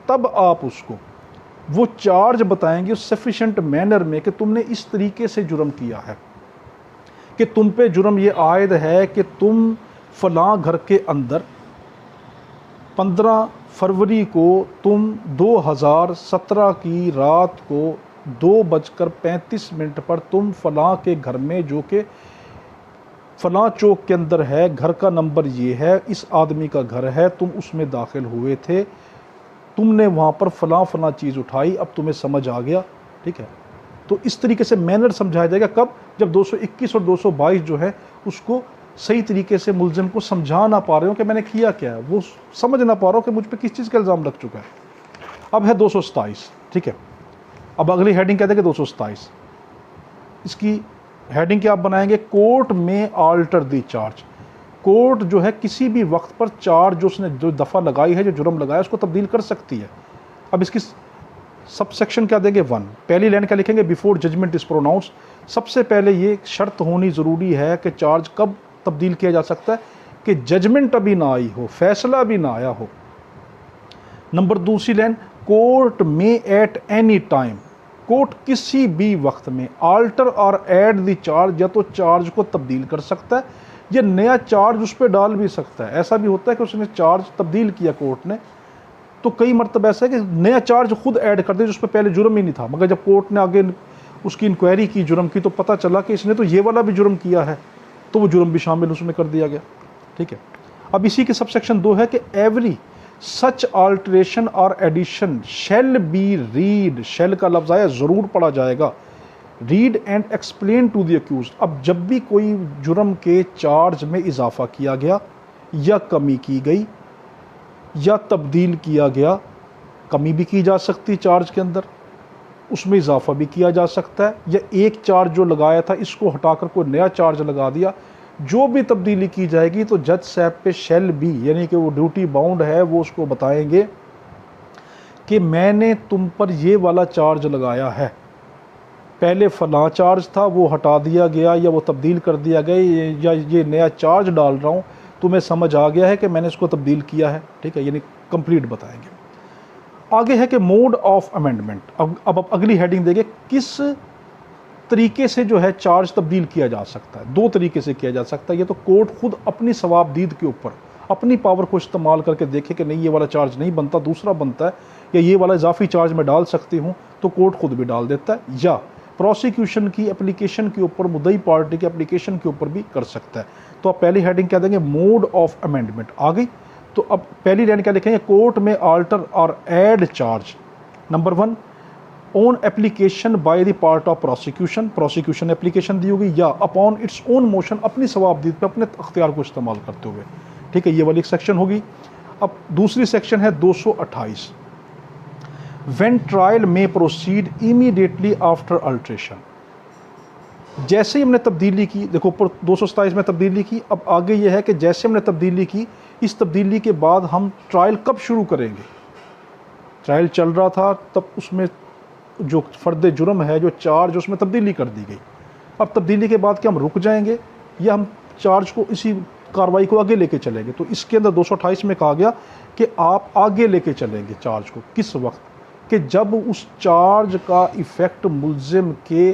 [SPEAKER 1] तब आप उसको वो चार्ज बताएंगे उस सफिशिएंट मैनर में कि तुमने इस तरीके से जुर्म किया है, कि तुम पे जुर्म ये आयद है कि तुम फलां घर के अंदर 15 फरवरी को तुम 2017 की रात को 2:35 पर तुम फलां के घर में, जो कि फलां चौक के अंदर है, घर का नंबर ये है, इस आदमी का घर है, तुम उसमें दाखिल हुए थे, तुमने वहाँ पर फलां फलां चीज़ उठाई, अब तुम्हें समझ आ गया, ठीक है। तो इस तरीके से मैनर समझाया जाएगा कब, जब 221 और 222 जो है उसको सही तरीके से मुलजिम को समझा ना पा रहे हो कि मैंने किया क्या है, वो समझ ना पा रहा हो कि मुझ पे किस चीज़ का इल्ज़ाम लग चुका है। अब है 227, ठीक है। अब अगली हेडिंग क्या देंगे, 227, इसकी हेडिंग क्या आप बनाएंगे, कोर्ट में आल्टर दी चार्ज, कोर्ट जो है किसी भी वक्त पर चार्ज जो उसने जो दफ़ा लगाई है, जो जुर्म लगाया, उसको तब्दील कर सकती है। अब इसकी सब सेक्शन क्या देंगे, 1, पहली लाइन क्या लिखेंगे, बिफोर जजमेंट इज प्रोनाउंस, सबसे पहले ये शर्त होनी ज़रूरी है कि चार्ज कब तब्दील किया जा सकता है, कि जजमेंट अभी ना आई हो, फैसला भी ना आया हो। नंबर दूसरी लाइन, कोर्ट में एट एनी टाइम, कोर्ट किसी भी वक्त में आल्टर और ऐड द चार्ज, या तो चार्ज को तब्दील कर सकता है या नया चार्ज उस पर डाल भी सकता है। ऐसा भी होता है कि उसने चार्ज तब्दील किया कोर्ट ने, तो कई मरतबा ऐसा है कि नया चार्ज खुद ऐड कर दे जिस पर पहले जुर्म ही नहीं था, मगर जब कोर्ट ने आगे उसकी इंक्वायरी की जुर्म की तो पता चला कि इसने तो ये वाला भी जुर्म किया है, तो वो जुर्म भी शामिल उसमें कर दिया गया, ठीक है। अब इसी के सब सेक्शन 2 है कि एवरी सच आल्टरेशन और addition shall be read, shall का लफ्ज़ आया ज़रूर पढ़ा जाएगा, read and explain to the accused. अब जब भी कोई जुर्म के चार्ज में इजाफा किया गया या कमी की गई या तब्दील किया गया, कमी भी की जा सकती चार्ज के अंदर, उसमें इजाफा भी किया जा सकता है, या एक चार्ज जो लगाया था इसको हटाकर कोई नया चार्ज लगा दिया, जो भी तब्दीली की जाएगी तो जज साहब पे शैल भी, यानी कि वो ड्यूटी बाउंड है, वो उसको बताएंगे कि मैंने तुम पर ये वाला चार्ज लगाया है, पहले फलां चार्ज था वो हटा दिया गया या वो तब्दील कर दिया गया, या ये नया चार्ज डाल रहा हूँ, तुम्हें समझ आ गया है कि मैंने इसको तब्दील किया है, ठीक है, यानी कंप्लीट बताएंगे। आगे है कि मोड ऑफ अमेंडमेंट। अब अगली हेडिंग देंगे, किस तरीके से जो है चार्ज तब्दील किया जा सकता है। 2 तरीके से किया जा सकता है, ये तो कोर्ट खुद अपनी सवाबदीद के ऊपर अपनी पावर को इस्तेमाल करके देखे कि नहीं ये वाला चार्ज नहीं बनता, दूसरा बनता है, या ये वाला इजाफी चार्ज मैं डाल सकती हूँ, तो कोर्ट खुद भी डाल देता है, या प्रोसिक्यूशन की एप्लीकेशन के ऊपर, मुद्दई पार्टी की एप्लीकेशन के ऊपर भी कर सकता है। तो आप पहली हेडिंग क्या देंगे, मोड ऑफ अमेंडमेंट आ गई। तो अब पहली लाइन क्या लिखेंगे, कोर्ट में आल्टर और add charge number 1 on application by the part of prosecution, prosecution application दी होगी, या अपॉन इट्स ओन मोशन, अपनी सवाबदीद पे अपने अख्तियार को इस्तेमाल करते हुए। ठीक है, ये वाली एक सेक्शन होगी। अब दूसरी सेक्शन है 228, व्हेन ट्रायल में प्रोसीड इमीडिएटली आफ्टर अल्ट्रेशन। जैसे ही हमने तब्दीली की, देखो ऊपर 227 में तब्दीली की, अब आगे ये है कि जैसे हमने तब्दीली की, इस तब्दीली के बाद हम ट्रायल कब शुरू करेंगे। ट्रायल चल रहा था तब उसमें जो फ़र्द जुर्म है, जो चार्ज, उसमें तब्दीली कर दी गई। अब तब्दीली के बाद क्या हम रुक जाएंगे या हम चार्ज को, इसी कार्रवाई को आगे लेके चलेंगे। तो इसके अंदर 228 में कहा गया कि आप आगे लेके चलेंगे चार्ज को। किस वक्त, कि जब उस चार्ज का इफ़ेक्ट मुल्ज़िम के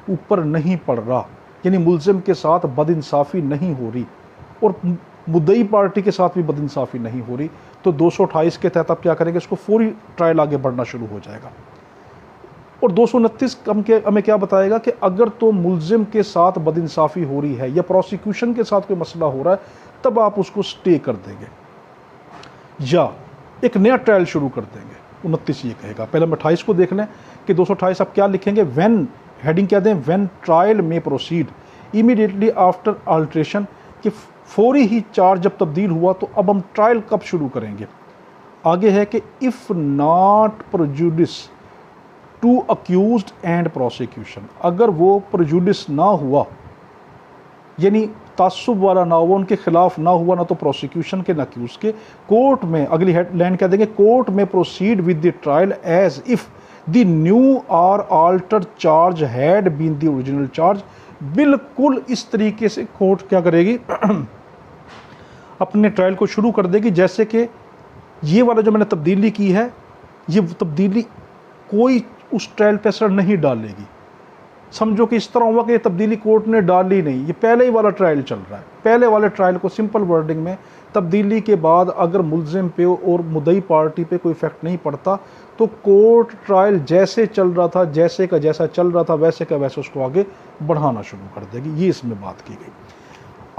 [SPEAKER 1] ऊपर नहीं पड़ रहा, यानी मुल्ज़िम के साथ बदइंसाफ़ी नहीं हो रही और मुद्दई पार्टी के साथ भी बदइंसाफ़ी नहीं हो रही। तो 228 के तहत आप क्या करेंगे, इसको फौरी ट्रायल आगे बढ़ना शुरू हो जाएगा। और 229 हमें क्या बताएगा कि अगर तो मुल्ज़िम के साथ बदइंसाफ़ी हो रही है या प्रोसिक्यूशन के साथ कोई मसला हो रहा है, तब आप उसको स्टे कर देंगे या एक नया ट्रायल शुरू कर देंगे। 29 ये कहेगा। पहले हम 28 को देख लें कि 228 आप क्या लिखेंगे, व्हेन, हेडिंग क्या दें, व्हेन ट्रायल में प्रोसीड इमीडिएटली आफ्टर अल्ट्रेशन, कि फौरी ही चार्ज जब तब्दील हुआ तो अब हम ट्रायल कब शुरू करेंगे। आगे है कि if not prejudice to accused and prosecution, अगर वो प्रोजुडिस ना हुआ, यानी तासुब वाला ना हुआ, उनके खिलाफ ना हुआ, ना तो प्रोसिक्यूशन के ना अक्यूज के, कोर्ट में, अगली हेडलाइन क्या देंगे, कोर्ट में proceed with the trial as if the new और alter charge had been the original charge. बिल्कुल इस तरीके से कोर्ट क्या करेगी अपने ट्रायल को शुरू कर देगी जैसे कि ये वाला जो मैंने तब्दीली की है, ये तब्दीली कोई उस ट्रायल पे असर नहीं डालेगी। समझो कि इस तरह हुआ कि ये तब्दीली कोर्ट ने डाली नहीं, ये पहले ही वाला ट्रायल चल रहा है। पहले वाले ट्रायल को सिंपल वर्डिंग में, तब्दीली के बाद अगर मुल्ज़िम पे और मुद्दई पार्टी पे कोई इफेक्ट नहीं पड़ता तो कोर्ट ट्रायल जैसे चल रहा था, जैसे का जैसा चल रहा था, वैसे का वैसे उसको आगे बढ़ाना शुरू कर देगी। ये इसमें बात की गई।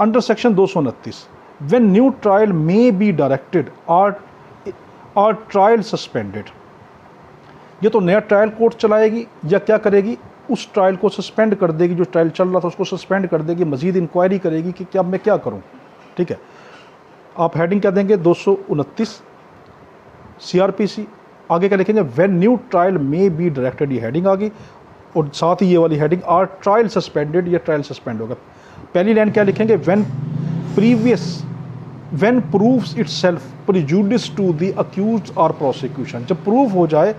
[SPEAKER 1] Under section 229, when new trial may be directed और ट्रायल सस्पेंडेड, ये तो नया ट्रायल कोर्ट चलाएगी या क्या करेगी, उस ट्रायल को सस्पेंड कर देगी, जो ट्रायल चल रहा था उसको सस्पेंड कर देगी, मजीद इंक्वायरी करेगी कि क्या मैं क्या करूं। ठीक है, आप हेडिंग क्या देंगे, 229 CRPC। आगे क्या लिखेंगे, when new trial may be directed, ये हेडिंग आ गई, और साथ ही ये वाली हेडिंग, आर ट्रायल सस्पेंडेड, ये ट्रायल सस्पेंड होगा। पहली लाइन क्या लिखेंगे, when proves itself prejudice to the accused और प्रोसिक्यूशन, जब प्रूव हो जाए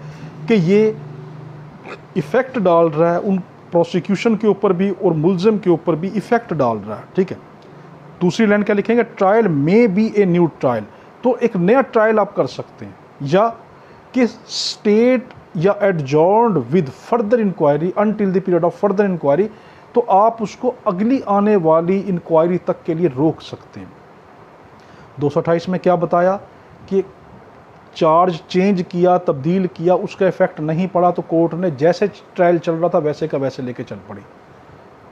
[SPEAKER 1] कि ये इफ़ेक्ट डाल रहा है उन प्रोसिक्यूशन के ऊपर भी और मुल्ज़िम के ऊपर भी इफ़ेक्ट डाल रहा है। ठीक है, दूसरी लाइन क्या लिखेंगे, trial may B a new trial, तो एक नया ट्रायल आप कर सकते हैं, या कि स्टेट या adjourned with further inquiry until the period of further inquiry, तो आप उसको अगली आने वाली इंक्वायरी तक के लिए रोक सकते हैं। 228 में क्या बताया कि चार्ज चेंज किया, तब्दील किया, उसका इफेक्ट नहीं पड़ा तो कोर्ट ने जैसे ट्रायल चल रहा था वैसे का वैसे लेके चल पड़ी।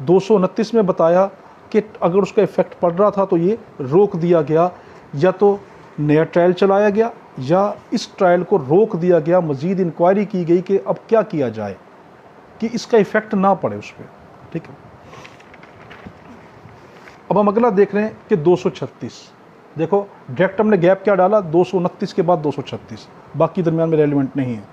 [SPEAKER 1] 229 में बताया कि अगर उसका इफेक्ट पड़ रहा था तो ये रोक दिया गया, या तो नया ट्रायल चलाया गया या इस ट्रायल को रोक दिया गया, मज़ीद इंक्वायरी की गई कि अब क्या किया जाए कि इसका इफेक्ट ना पड़े उस पर। ठीक है, अब हम अगला देख रहे हैं कि 236। देखो डायरेक्ट हमने गैप क्या डाला, 229 के बाद 236, बाकी दरमियान में रेलिवेंट नहीं है।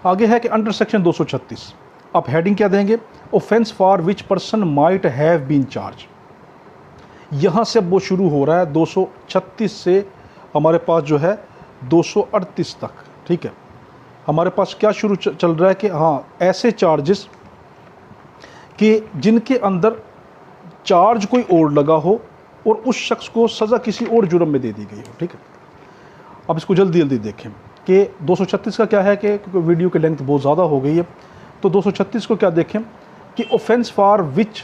[SPEAKER 1] आगे है कि अंडर सेक्शन 236 आप हेडिंग क्या देंगे, offence for which person might have been charge. यहां से अब वो शुरू हो रहा है 236 से हमारे पास जो है 238 तक। ठीक है, हमारे पास क्या शुरू चल रहा है कि हाँ, ऐसे चार्जेस कि जिनके अंदर चार्ज कोई और लगा हो और उस शख्स को सज़ा किसी और जुर्म में दे दी गई हो। ठीक है, अब इसको जल्दी जल्दी देखें कि 236 का क्या है कि क्योंकि वीडियो की लेंथ बहुत ज़्यादा हो गई है, तो 236 को क्या देखें कि offence for which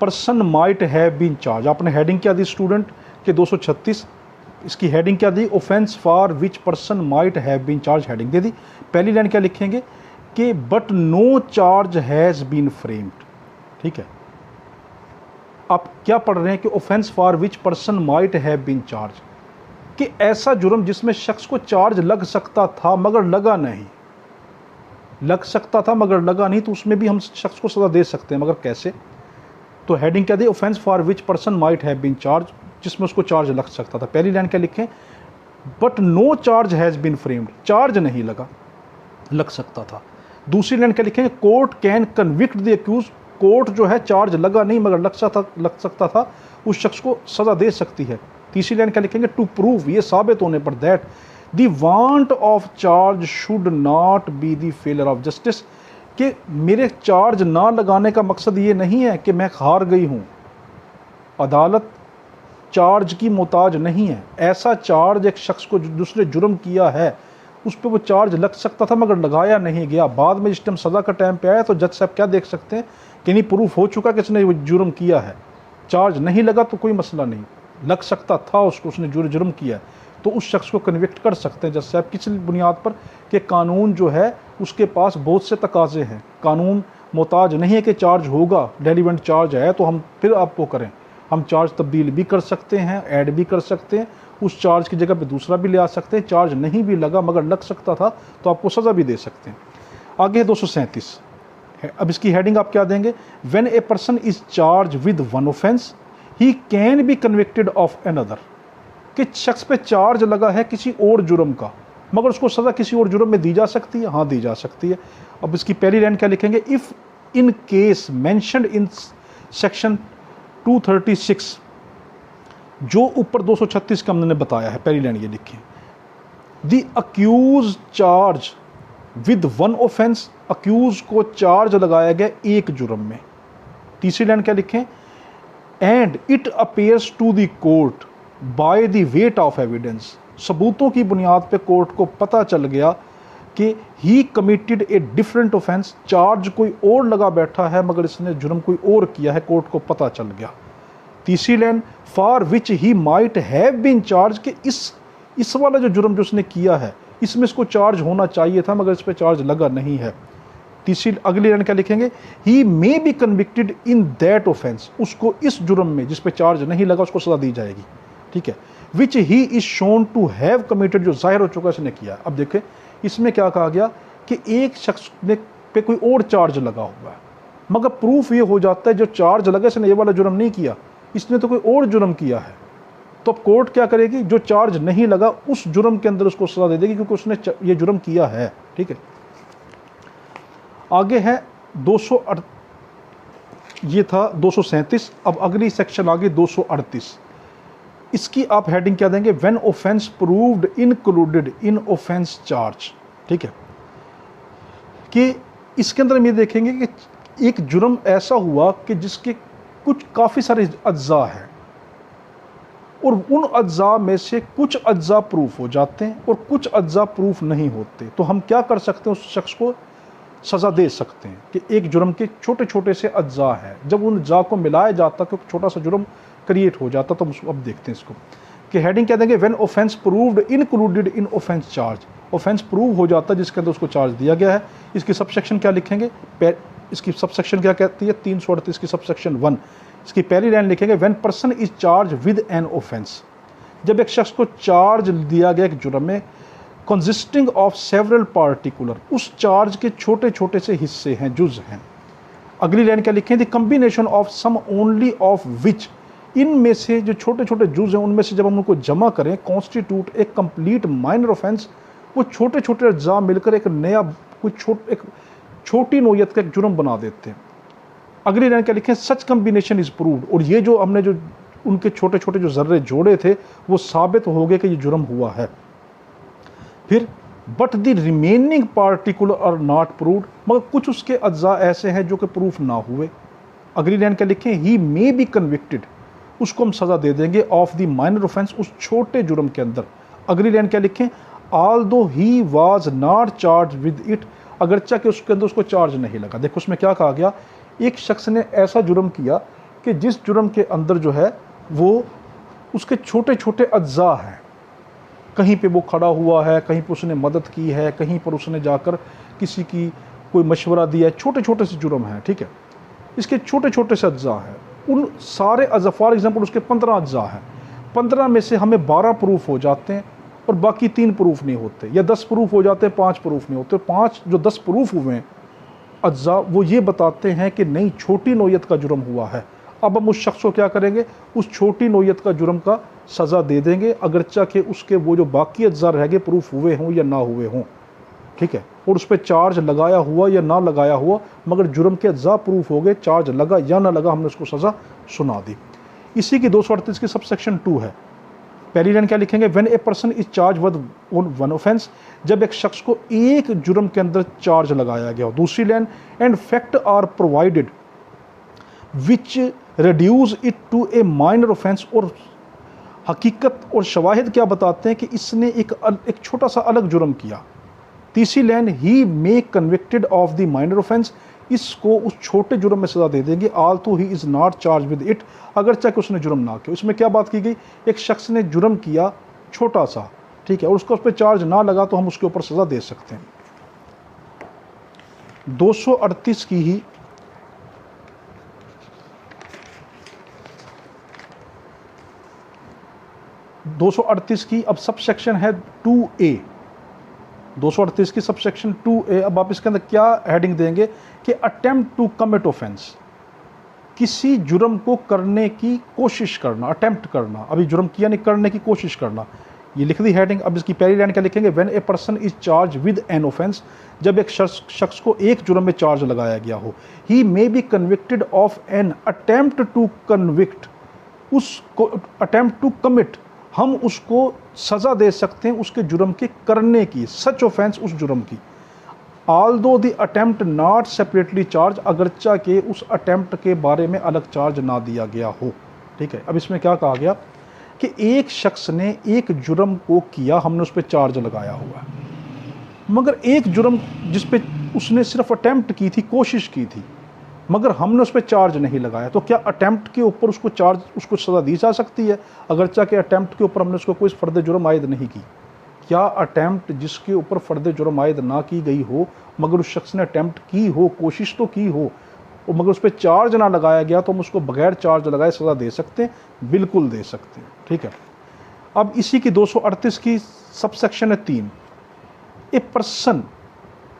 [SPEAKER 1] person might have been charge. आपने हेडिंग क्या दी स्टूडेंट कि 236 इसकी हेडिंग क्या दी, offence for which person might have been charge, heading दे दी। पहली लाइन क्या लिखेंगे कि but no charge has been framed, ठीक है। आप क्या पढ़ रहे हैं कि offence for which person might have been charge, कि ऐसा जुर्म जिसमें शख्स को चार्ज लग सकता था मगर लगा नहीं, लग सकता था मगर लगा नहीं, तो उसमें भी हम शख्स को सज़ा दे सकते हैं, मगर कैसे। तो हेडिंग क्या दी, offence for which person might have been charge, जिसमें उसको चार्ज लग सकता था। पहली लाइन क्या लिखें, but no charge has been framed, charge नहीं लगा, लग सकता था। दूसरी लाइन क्या लिखेंगे, court can convict the accuse, court जो है चार्ज लगा नहीं मगर लग सकता था, उस शख्स को सज़ा दे सकती है। तीसरी लाइन क्या लिखेंगे, टू प्रूव, ये साबित होने पर, that the want of charge should not be the failure of justice, कि मेरे चार्ज ना लगाने का मकसद ये नहीं है कि मैं हार गई हूँ, अदालत चार्ज की मोहताज नहीं है। ऐसा चार्ज एक शख्स को जिसने जुर्म किया है उस पर वो चार्ज लग सकता था मगर लगाया नहीं गया। बाद में जिस टाइम सज़ा का टाइम पे आया तो जज साहब क्या देख सकते हैं कि नहीं, प्रूफ हो चुका कि इसने वो जुर्म किया है, चार्ज नहीं लगा तो कोई मसला नहीं, लग सकता था उसको, उसने जुर्म किया है, तो उस शख्स को कन्विक्ट कर सकते हैं जज साहब, किस बुनियाद पर कि कानून जो है उसके पास बहुत से तकाजे हैं, कानून मोहताज नहीं है कि चार्ज होगा, रेलिवेंट चार्ज है तो हम फिर आपको करें, हम चार्ज तब्दील भी कर सकते हैं, ऐड भी कर सकते हैं, उस चार्ज की जगह पे दूसरा भी ले आ सकते हैं, चार्ज नहीं भी लगा मगर लग सकता था तो आपको सज़ा भी दे सकते हैं। आगे है 237, अब इसकी हेडिंग आप क्या देंगे, when a person is charge with one offence he can be convicted of another, कि शख्स पे चार्ज लगा है किसी और जुर्म का मगर उसको सज़ा किसी और जुर्म में दी जा सकती है, हाँ दी जा सकती है। अब इसकी पहली लाइन क्या लिखेंगे, if in case mentioned in section 236, जो ऊपर 236 का हमने बताया है, पहली लाइन ये लिखी, the accuse charge with one offence, accuse को चार्ज लगाया गया एक जुर्म में। तीसरी लाइन क्या लिखें, and it appears to the court by the weight of evidence, सबूतों की बुनियाद पे कोर्ट को पता चल गया कि he committed a different offence, charge कोई और लगा बैठा है मगर इसने जुर्म कोई और किया है, कोर्ट को पता चल गया। तीसरी line, for which he might have been charge, कि इस वाला जो जुर्म जो उसने किया है इसमें इसको चार्ज होना चाहिए था मगर इस पर चार्ज लगा नहीं है। तीसरी अगली लाइन क्या लिखेंगे, he may be convicted in that offence, उसको इस जुर्म में जिस पे चार्ज नहीं लगा उसको सजा दी जाएगी, ठीक है। Which he is shown to have committed, जो जाहिर हो चुका इसने किया। अब देखें इसमें क्या कहा गया कि एक शख्स ने पे कोई और चार्ज लगा हुआ है मगर प्रूफ ये हो जाता है जो चार्ज लगा इसने ये वाला जुर्म नहीं किया, इसने तो कोई और जुर्म किया है, तो अब कोर्ट क्या करेगी, जो चार्ज नहीं लगा उस जुर्म के अंदर उसको सजा दे देगी क्योंकि उसने ये जुर्म किया है, ठीक है। आगे है 200, ये था 237, अब अगली सेक्शन आगे 238, इसकी आप हेडिंग क्या देंगे, when offence proved included in offence charge, ठीक है। कि इसके अंदर हम ये देखेंगे कि एक जुर्म ऐसा हुआ कि जिसके कुछ काफ़ी सारे अज्जा हैं और उन अज्जा में से कुछ अज्जा प्रूफ हो जाते हैं और कुछ अज्जा प्रूफ नहीं होते, तो हम क्या कर सकते हैं, उस शख्स को सज़ा दे सकते हैं कि एक जुर्म के छोटे छोटे से अज्जा हैं, जब उन अज्जा को मिलाया जाता तो छोटा सा जुर्म क्रिएट हो जाता। तो अब देखते हैं इसको कि हेडिंग क्या देंगे, when offence proved included in offence charge, offence prove हो जाता है जिसके अंदर उसको चार्ज दिया गया है। इसकी सबसेक्शन क्या लिखेंगे, इसकी सबसेक्शन क्या कहती है, 338 की सबसेक्शन 1, इसकी पहली लाइन लिखेंगे, when person is charge with an offence, जब एक शख्स को चार्ज दिया गया एक जुर्म में, कंसिस्टिंग ऑफ सेवरल पार्टिकुलर, उस चार्ज के छोटे छोटे से हिस्से हैं, जुज हैं। अगली लाइन क्या लिखें, the combination of some only of which, इनमें से जो छोटे छोटे जुज हैं उनमें से जब हम उनको जमा करें, कॉन्स्टिट्यूट एक कंप्लीट माइनर ऑफेंस, वो छोटे छोटे अज्जा मिलकर एक नया एक छोटी नोयत का एक जुर्म बना देते हैं। अगली लाइन क्या लिखें, सच कम्बिनेशन इज प्रूव्ड, और ये जो हमने जो उनके छोटे छोटे जो जर्रे जोड़े थे वो साबित हो गए कि ये जुर्म हुआ है। फिर but the remaining particular are not proved, मगर कुछ उसके अज्जा ऐसे हैं जो कि प्रूफ ना हुए। अगली लाइन क्या लिखें, ही मे बी कन्विक्टेड, उसको हम सज़ा दे देंगे ऑफ द माइनर ऑफेंस, उस छोटे जुर्म के अंदर। अगली लाइन क्या लिखें, although he was not charge with it, अगरचा कि उसके अंदर उसको चार्ज नहीं लगा। देखो उसमें क्या कहा गया, एक शख्स ने ऐसा जुर्म किया कि जिस जुर्म के अंदर जो है वो उसके छोटे छोटे अज्जा हैं, कहीं पे वो खड़ा हुआ है, कहीं पर उसने मदद की है, कहीं पर उसने जाकर किसी की कोई मशवरा दिया है, छोटे छोटे से जुर्म हैं, ठीक है। इसके छोटे छोटे से अज्जा हैं, उन सारे अज्जा, फॉर एग्जांपल उसके 15 अज्जा हैं, 15 में से हमें 12 प्रूफ हो जाते हैं और बाकी 3 प्रूफ नहीं होते, या 10 प्रूफ हो जाते हैं, 5 प्रूफ नहीं होते। 5 जो 10 प्रूफ हुए हैं अज्जा, वो ये बताते हैं कि नहीं, छोटी नौयत का जुर्म हुआ है। अब हम उस शख्स को क्या करेंगे, उस छोटी नौयत का जुर्म का सज़ा दे देंगे, अगरचा कि उसके वो जो बाकी अज्जा रह गए प्रूफ हुए हों या ना हुए हों, ठीक है। और उस पर चार्ज लगाया हुआ या ना लगाया हुआ, मगर जुर्म के अज्जा प्रूफ हो गए, चार्ज लगा या ना लगा, हमने उसको सज़ा सुना दी। इसी की 238 की सब सेक्शन 2 है। पहली लाइन क्या लिखेंगे, when a person is charge with one offence, जब एक शख्स को एक जुर्म के अंदर चार्ज लगाया गया हो। दूसरी line, and fact are provided which reduce it to a minor offence, और हकीकत और शवाहिद क्या बताते हैं कि इसने एक छोटा सा अलग जुर्म किया। तीसरी line, he may convicted of the minor offence, इसको उस छोटे जुर्म में सज़ा दे देंगे, आल तो he is not charge with it, अगर चाहे उसने जुर्म ना किया। इसमें क्या बात की गई, एक शख्स ने जुर्म किया छोटा सा, ठीक है, और उसको उस पर चार्ज ना लगा तो हम उसके ऊपर सज़ा दे सकते हैं। 238 की ही 238 की अब सब सेक्शन है 2A, 238 की सब सेक्शन 2A। अब आप इसके अंदर क्या हेडिंग देंगे कि अटेम्प्ट टू कमिट ऑफेंस, किसी जुर्म को करने की कोशिश करना, अटेम्प्ट करना, अभी जुर्म किया नहीं, करने की कोशिश करना, ये लिख दी हेडिंग। अब इसकी पहली लाइन क्या लिखेंगे, when a person is charge with an offence, जब एक शख्स को एक जुर्म में चार्ज लगाया गया हो। He may be convicted of an attempt to convict, उसको अटेम्प्ट टू कमिट, हम उसको सज़ा दे सकते हैं उसके जुर्म के करने की, सच ऑफेंस उस जुर्म की। Although the attempt not separately charge, अगरचा के उस अटेम्प्ट के बारे में अलग चार्ज ना दिया गया हो, ठीक है। अब इसमें क्या कहा गया कि एक शख्स ने एक जुर्म को किया, हमने उस पर चार्ज लगाया हुआ है, मगर एक जुर्म जिस पे उसने सिर्फ अटेम्प्ट की थी, कोशिश की थी, मगर हमने उस पर चार्ज नहीं लगाया, तो क्या अटेम्प्ट के ऊपर उसको चार्ज, उसको सज़ा दी जा सकती है, अगरचा के अटेम्प्ट के ऊपर हमने उसको कोई फ़र्द जुर्म आयद नहीं की। क्या अटेम्प्ट जिसके ऊपर फ़र्द जुर्म आयद ना की गई हो, मगर उस शख्स ने अटेम्प्ट की हो, कोशिश तो की हो, मगर उस पर चार्ज ना लगाया गया, तो हम उसको बगैर चार्ज लगाए सज़ा दे सकते हैं? बिल्कुल दे सकते हैं, ठीक है। अब इसी की 238 की सब सेक्शन है 3, a person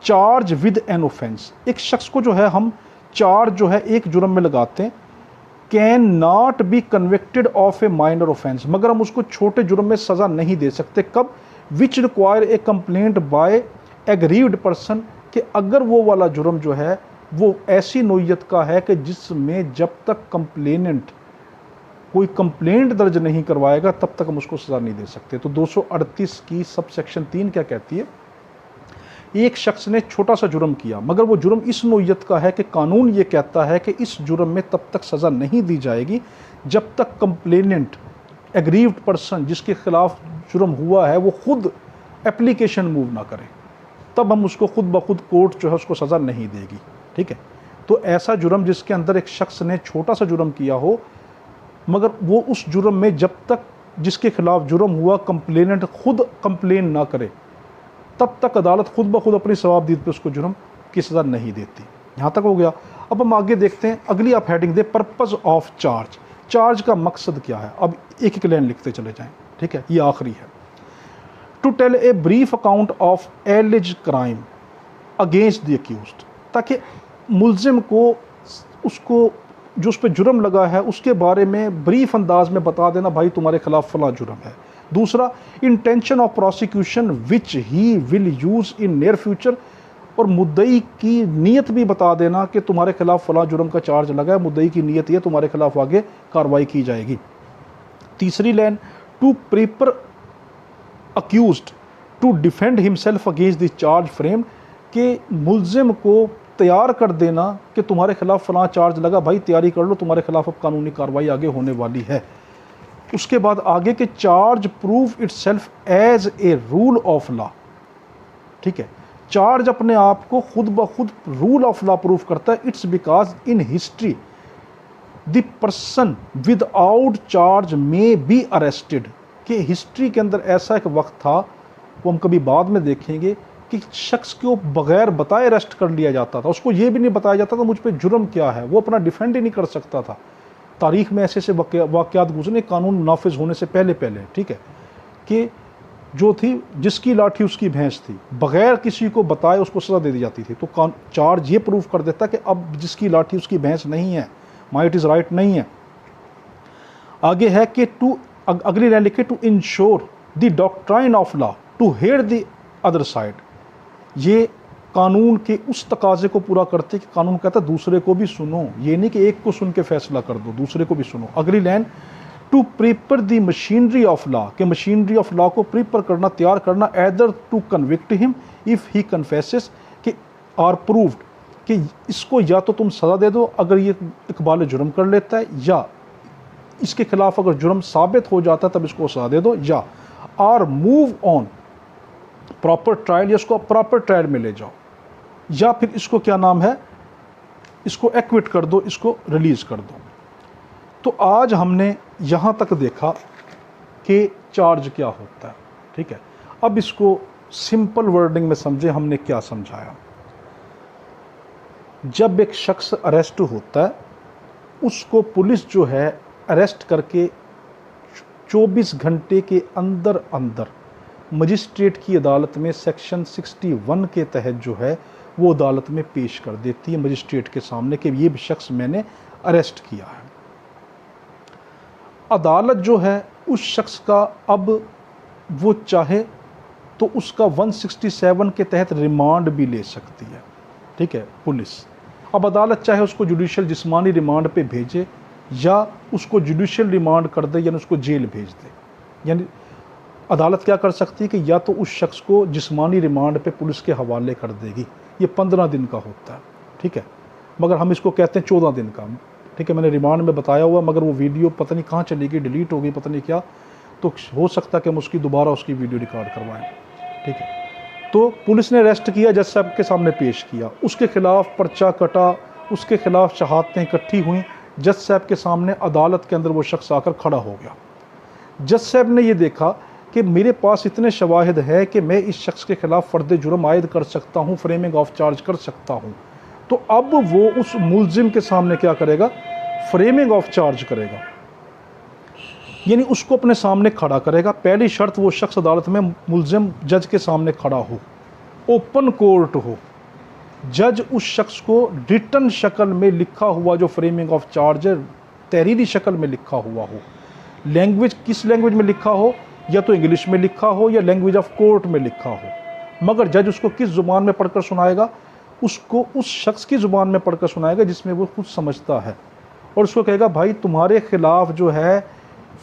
[SPEAKER 1] charge with an offence, एक शख्स को जो है हम चार्ज जो है एक जुर्म में लगाते हैं, can not be convicted of A minor offence, मगर हम उसको छोटे जुर्म में सज़ा नहीं दे सकते। कब? Which require a complaint by aggrieved person, कि अगर वो वाला जुर्म जो है वो ऐसी नोयत का है कि जिसमें जब तक कंप्लेनेंट कोई कंप्लेंट दर्ज नहीं करवाएगा तब तक हम उसको सज़ा नहीं दे सकते। तो 238 की सब सेक्शन 3 क्या कहती है, एक शख्स ने छोटा सा जुर्म किया, मगर वो जुर्म इस नोयत का है कि कानून ये कहता है कि इस जुर्म में तब तक सज़ा नहीं दी जाएगी जब तक कंप्लेनेंट, एग्रीव्ड पर्सन जिसके खिलाफ जुर्म हुआ है, वो खुद एप्लीकेशन मूव ना करे, तब हम उसको खुद ब खुद कोर्ट जो है उसको सज़ा नहीं देगी, ठीक है। तो ऐसा जुर्म जिसके अंदर एक शख्स ने छोटा सा जुर्म किया हो, मगर वो उस जुर्म में जब तक जिसके खिलाफ जुर्म हुआ कंप्लेनेंट खुद कंप्लेन ना करे, तब तक अदालत खुद ब खुद अपनी सवाबदीद पे उसको जुर्म की सज़ा नहीं देती। यहाँ तक हो गया। अब हम आगे देखते हैं, अगली आप heading they purpose of charge, charge का मकसद क्या है। अब एक एक लाइन लिखते चले जाएं, ठीक है, ये आखिरी है। To tell a brief account of alleged crime against the accused, ताकि मुल्जिम को उसको जो उस पर जुर्म लगा है उसके बारे में ब्रीफ अंदाज में बता देना, भाई तुम्हारे खिलाफ फला जुर्म है। दूसरा, intention of prosecution which he will use in near future, और मुद्दई की नीयत भी बता देना कि तुम्हारे खिलाफ फला जुर्म का चार्ज लगा है, मुद्दई की नीयत ये तुम्हारे खिलाफ आगे कार्रवाई की जाएगी। तीसरी line, to prepare accused to defend himself against the charge frame, के मुल्जिम को तैयार कर देना कि तुम्हारे खिलाफ फला चार्ज लगा, भाई तैयारी कर लो, तुम्हारे खिलाफ अब कानूनी कार्रवाई आगे होने वाली है। उसके बाद आगे के charge prove itself as a rule of law, ठीक है, चार्ज अपने आप को खुद ब खुद रूल ऑफ लॉ प्रूव करता है। It's because in history the person without charge may be arrested, कि हिस्ट्री के अंदर ऐसा एक वक्त था, वो हम कभी बाद में देखेंगे, कि शख्स को बगैर बताए अरेस्ट कर लिया जाता था, उसको ये भी नहीं बताया जाता था मुझ पे जुर्म क्या है, वो अपना डिफेंड ही नहीं कर सकता था। तारीख में ऐसे वाक़यात गुजरे कानून नाफिज होने से पहले पहले, ठीक है, कि जो थी जिसकी लाठी उसकी भैंस थी, बगैर किसी को बताए उसको सज़ा दे दी जाती थी। तो चार्ज ये प्रूव कर देता कि अब जिसकी लाठी उसकी भैंस नहीं है, माइट इज़ राइट नहीं है। आगे है कि अगली लाइन लिखे, to ensure the doctrine of law to hear the other side. ये कानून के उस तकाजे को पूरा करते कि कानून कहता है दूसरे को भी सुनो, ये नहीं कि एक को सुन के फैसला कर दो, दूसरे को भी सुनो। अगली line, to prepare the machinery of law, के मशीनरी ऑफ लॉ को प्रिपेयर करना, तैयार करना, either to convict him if he confesses, कि आर प्रूव्ड, कि इसको या तो तुम सज़ा दे दो अगर ये इकबाल जुर्म कर लेता है, या इसके खिलाफ अगर जुर्म साबित हो जाता है तब इसको सज़ा दे दो, या or move on proper trial, या इसको प्रॉपर ट्रायल में ले जाओ, या फिर इसको क्या नाम है, इसको एक्विट कर दो, इसको रिलीज कर दो। तो आज हमने यहाँ तक देखा कि चार्ज क्या होता है, ठीक है। अब इसको सिंपल वर्डिंग में समझे, हमने क्या समझाया। जब एक शख्स अरेस्ट होता है, उसको पुलिस जो है अरेस्ट करके 24 घंटे के अंदर अंदर मजिस्ट्रेट की अदालत में सेक्शन 61 के तहत जो है वो अदालत में पेश कर देती है मजिस्ट्रेट के सामने कि ये शख्स मैंने अरेस्ट किया है। अदालत जो है उस शख्स का, अब वो चाहे तो उसका 167 के तहत रिमांड भी ले सकती है, ठीक है, पुलिस। अब अदालत चाहे उसको जुडिशियल जिस्मानी रिमांड पे भेजे या उसको जुडिशियल रिमांड कर दे, यानी उसको जेल भेज दे। यानी अदालत क्या कर सकती है कि या तो उस शख्स को जिस्मानी रिमांड पे पुलिस के हवाले कर देगी, ये 15 दिन का होता है, ठीक है, मगर हम इसको कहते हैं 14 दिन का, ठीक है। मैंने रिमांड में बताया हुआ, मगर वो वीडियो पता नहीं कहाँ चली गई, डिलीट हो गई, पता नहीं क्या, तो हो सकता है कि हम उसकी दोबारा उसकी वीडियो रिकॉर्ड करवाएं, ठीक है। तो पुलिस ने अरेस्ट किया, जज साहब के सामने पेश किया, उसके खिलाफ पर्चा कटा, उसके खिलाफ शहादतें इकट्ठी हुई, जज साहब के सामने अदालत के अंदर वो शख्स आकर खड़ा हो गया। जज साहब ने ये देखा कि मेरे पास इतने शवाहिद है कि मैं इस शख्स के खिलाफ फ़र्द जुर्म आयद कर सकता हूँ, फ्रेमिंग ऑफ चार्ज कर सकता हूँ। तो अब वो उस मुलजिम के सामने क्या करेगा, फ्रेमिंग ऑफ चार्ज करेगा, यानी उसको अपने सामने खड़ा करेगा। पहली शर्त, वो शख्स अदालत में मुलजिम जज के सामने खड़ा हो, ओपन कोर्ट हो, जज उस शख्स को रिटन शक्ल में लिखा हुआ जो फ्रेमिंग ऑफ चार्ज है तहरीरी शक्ल में लिखा हुआ हो, लैंग्वेज किस लैंग्वेज में लिखा हो, या तो इंग्लिश में लिखा हो या लैंग्वेज ऑफ कोर्ट में लिखा हो, मगर जज उसको किस ज़ुबान में पढ़कर सुनाएगा, उसको उस शख्स की ज़ुबान में पढ़कर सुनाएगा जिसमें वो खुद समझता है, और उसको कहेगा भाई तुम्हारे खिलाफ जो है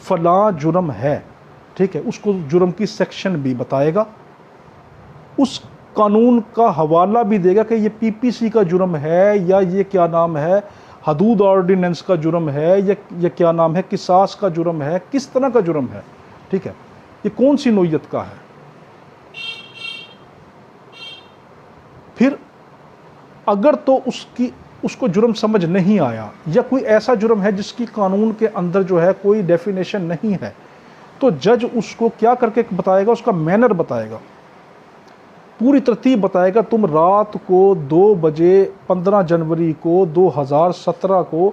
[SPEAKER 1] फ़लाँ जुर्म है, ठीक है, उसको जुर्म की सेक्शन भी बताएगा, उस कानून का हवाला भी देगा कि ये पीपीसी का जुर्म है, या ये क्या नाम है हदूद ऑर्डिनेंस का जुर्म है, या क्या नाम है किसास का जुर्म है, किस तरह का जुर्म है, ठीक है, ये कौन सी नोयत का है। फिर अगर तो उसको जुर्म समझ नहीं आया, या कोई ऐसा जुर्म है जिसकी कानून के अंदर जो है कोई डेफिनेशन नहीं है, तो जज उसको क्या करके बताएगा, उसका मैनर बताएगा, पूरी तरतीब बताएगा। तुम रात को 2 बजे 15 जनवरी को 2017 को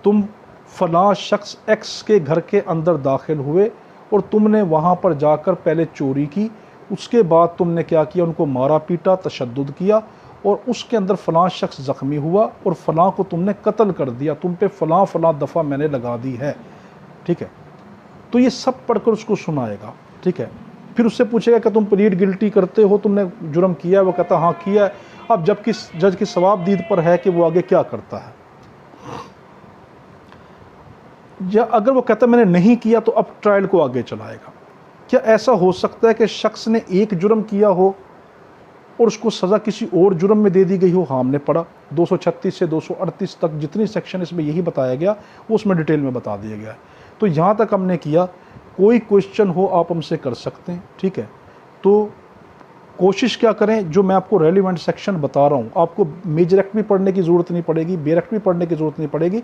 [SPEAKER 1] तुम फलां शख्स एक्स के घर के अंदर दाखिल हुए और तुमने वहाँ पर जाकर पहले चोरी की, उसके बाद तुमने क्या किया, उनको मारा पीटा, तशद्दुद किया, और उसके अंदर फ़लाँ शख्स ज़ख्मी हुआ और फ़लाँ को तुमने कत्ल कर दिया, तुम पे फ़लाँ फ़लाँ दफ़ा मैंने लगा दी है, ठीक है। तो ये सब पढ़कर उसको सुनाएगा, ठीक है। फिर उससे पूछेगा कि तुम प्लीड गिल्टी करते हो, तुमने जुर्म किया है, वो कहता हाँ किया है। अब जबकि जज की सवाबदीद पर है कि वो आगे क्या करता है, या अगर वो कहता मैंने नहीं किया तो अब ट्रायल को आगे चलाएगा। क्या ऐसा हो सकता है कि शख्स ने एक जुर्म किया हो और उसको सज़ा किसी और जुर्म में दे दी गई हो? हाँ, हमने पढ़ा 236 से 238 तक जितनी सेक्शन इसमें यही बताया गया वो उसमें डिटेल में बता दिया गया है। तो यहाँ तक हमने किया। कोई क्वेश्चन हो आप हमसे कर सकते हैं, ठीक है। तो कोशिश क्या करें, जो मैं आपको रेलिवेंट सेक्शन बता रहा हूँ, आपको मेजर एक्ट भी पढ़ने की ज़रूरत नहीं पड़ेगी, बेयर एक्ट भी पढ़ने की ज़रूरत नहीं पड़ेगी,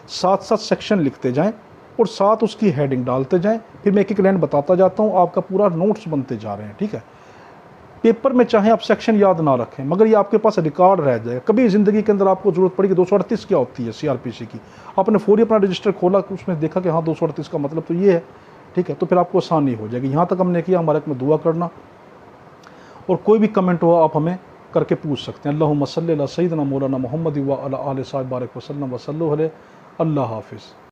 [SPEAKER 1] साथ साथ सेक्शन लिखते जाएं, और साथ उसकी हेडिंग डालते जाएं। फिर मैं एक एक लाइन बताता जाता हूँ, आपका पूरा नोट्स बनते जा रहे हैं, ठीक है। पेपर में चाहे आप सेक्शन याद ना रखें, मगर ये आपके पास रिकॉर्ड रह जाएगा। कभी ज़िंदगी के अंदर आपको ज़रूरत पड़ी कि 238 क्या होती है सीआरपीसी की, आपने फौरी अपना रजिस्टर खोला, उसमें देखा कि हाँ 238 का मतलब तो ये है, ठीक है, तो फिर आपको आसानी हो जाएगी। यहाँ तक हमने किया, हमारे में दुआ करना, और कोई भी कमेंट हो आप हमें करके पूछ सकते हैं। अल्लाहुम्मा सल्ली अला सय्यिदिना मौलाना मुहम्मद व अला आलिहि व सल्लम व सल्लु अलैहि। अल्लाह हाफिज़।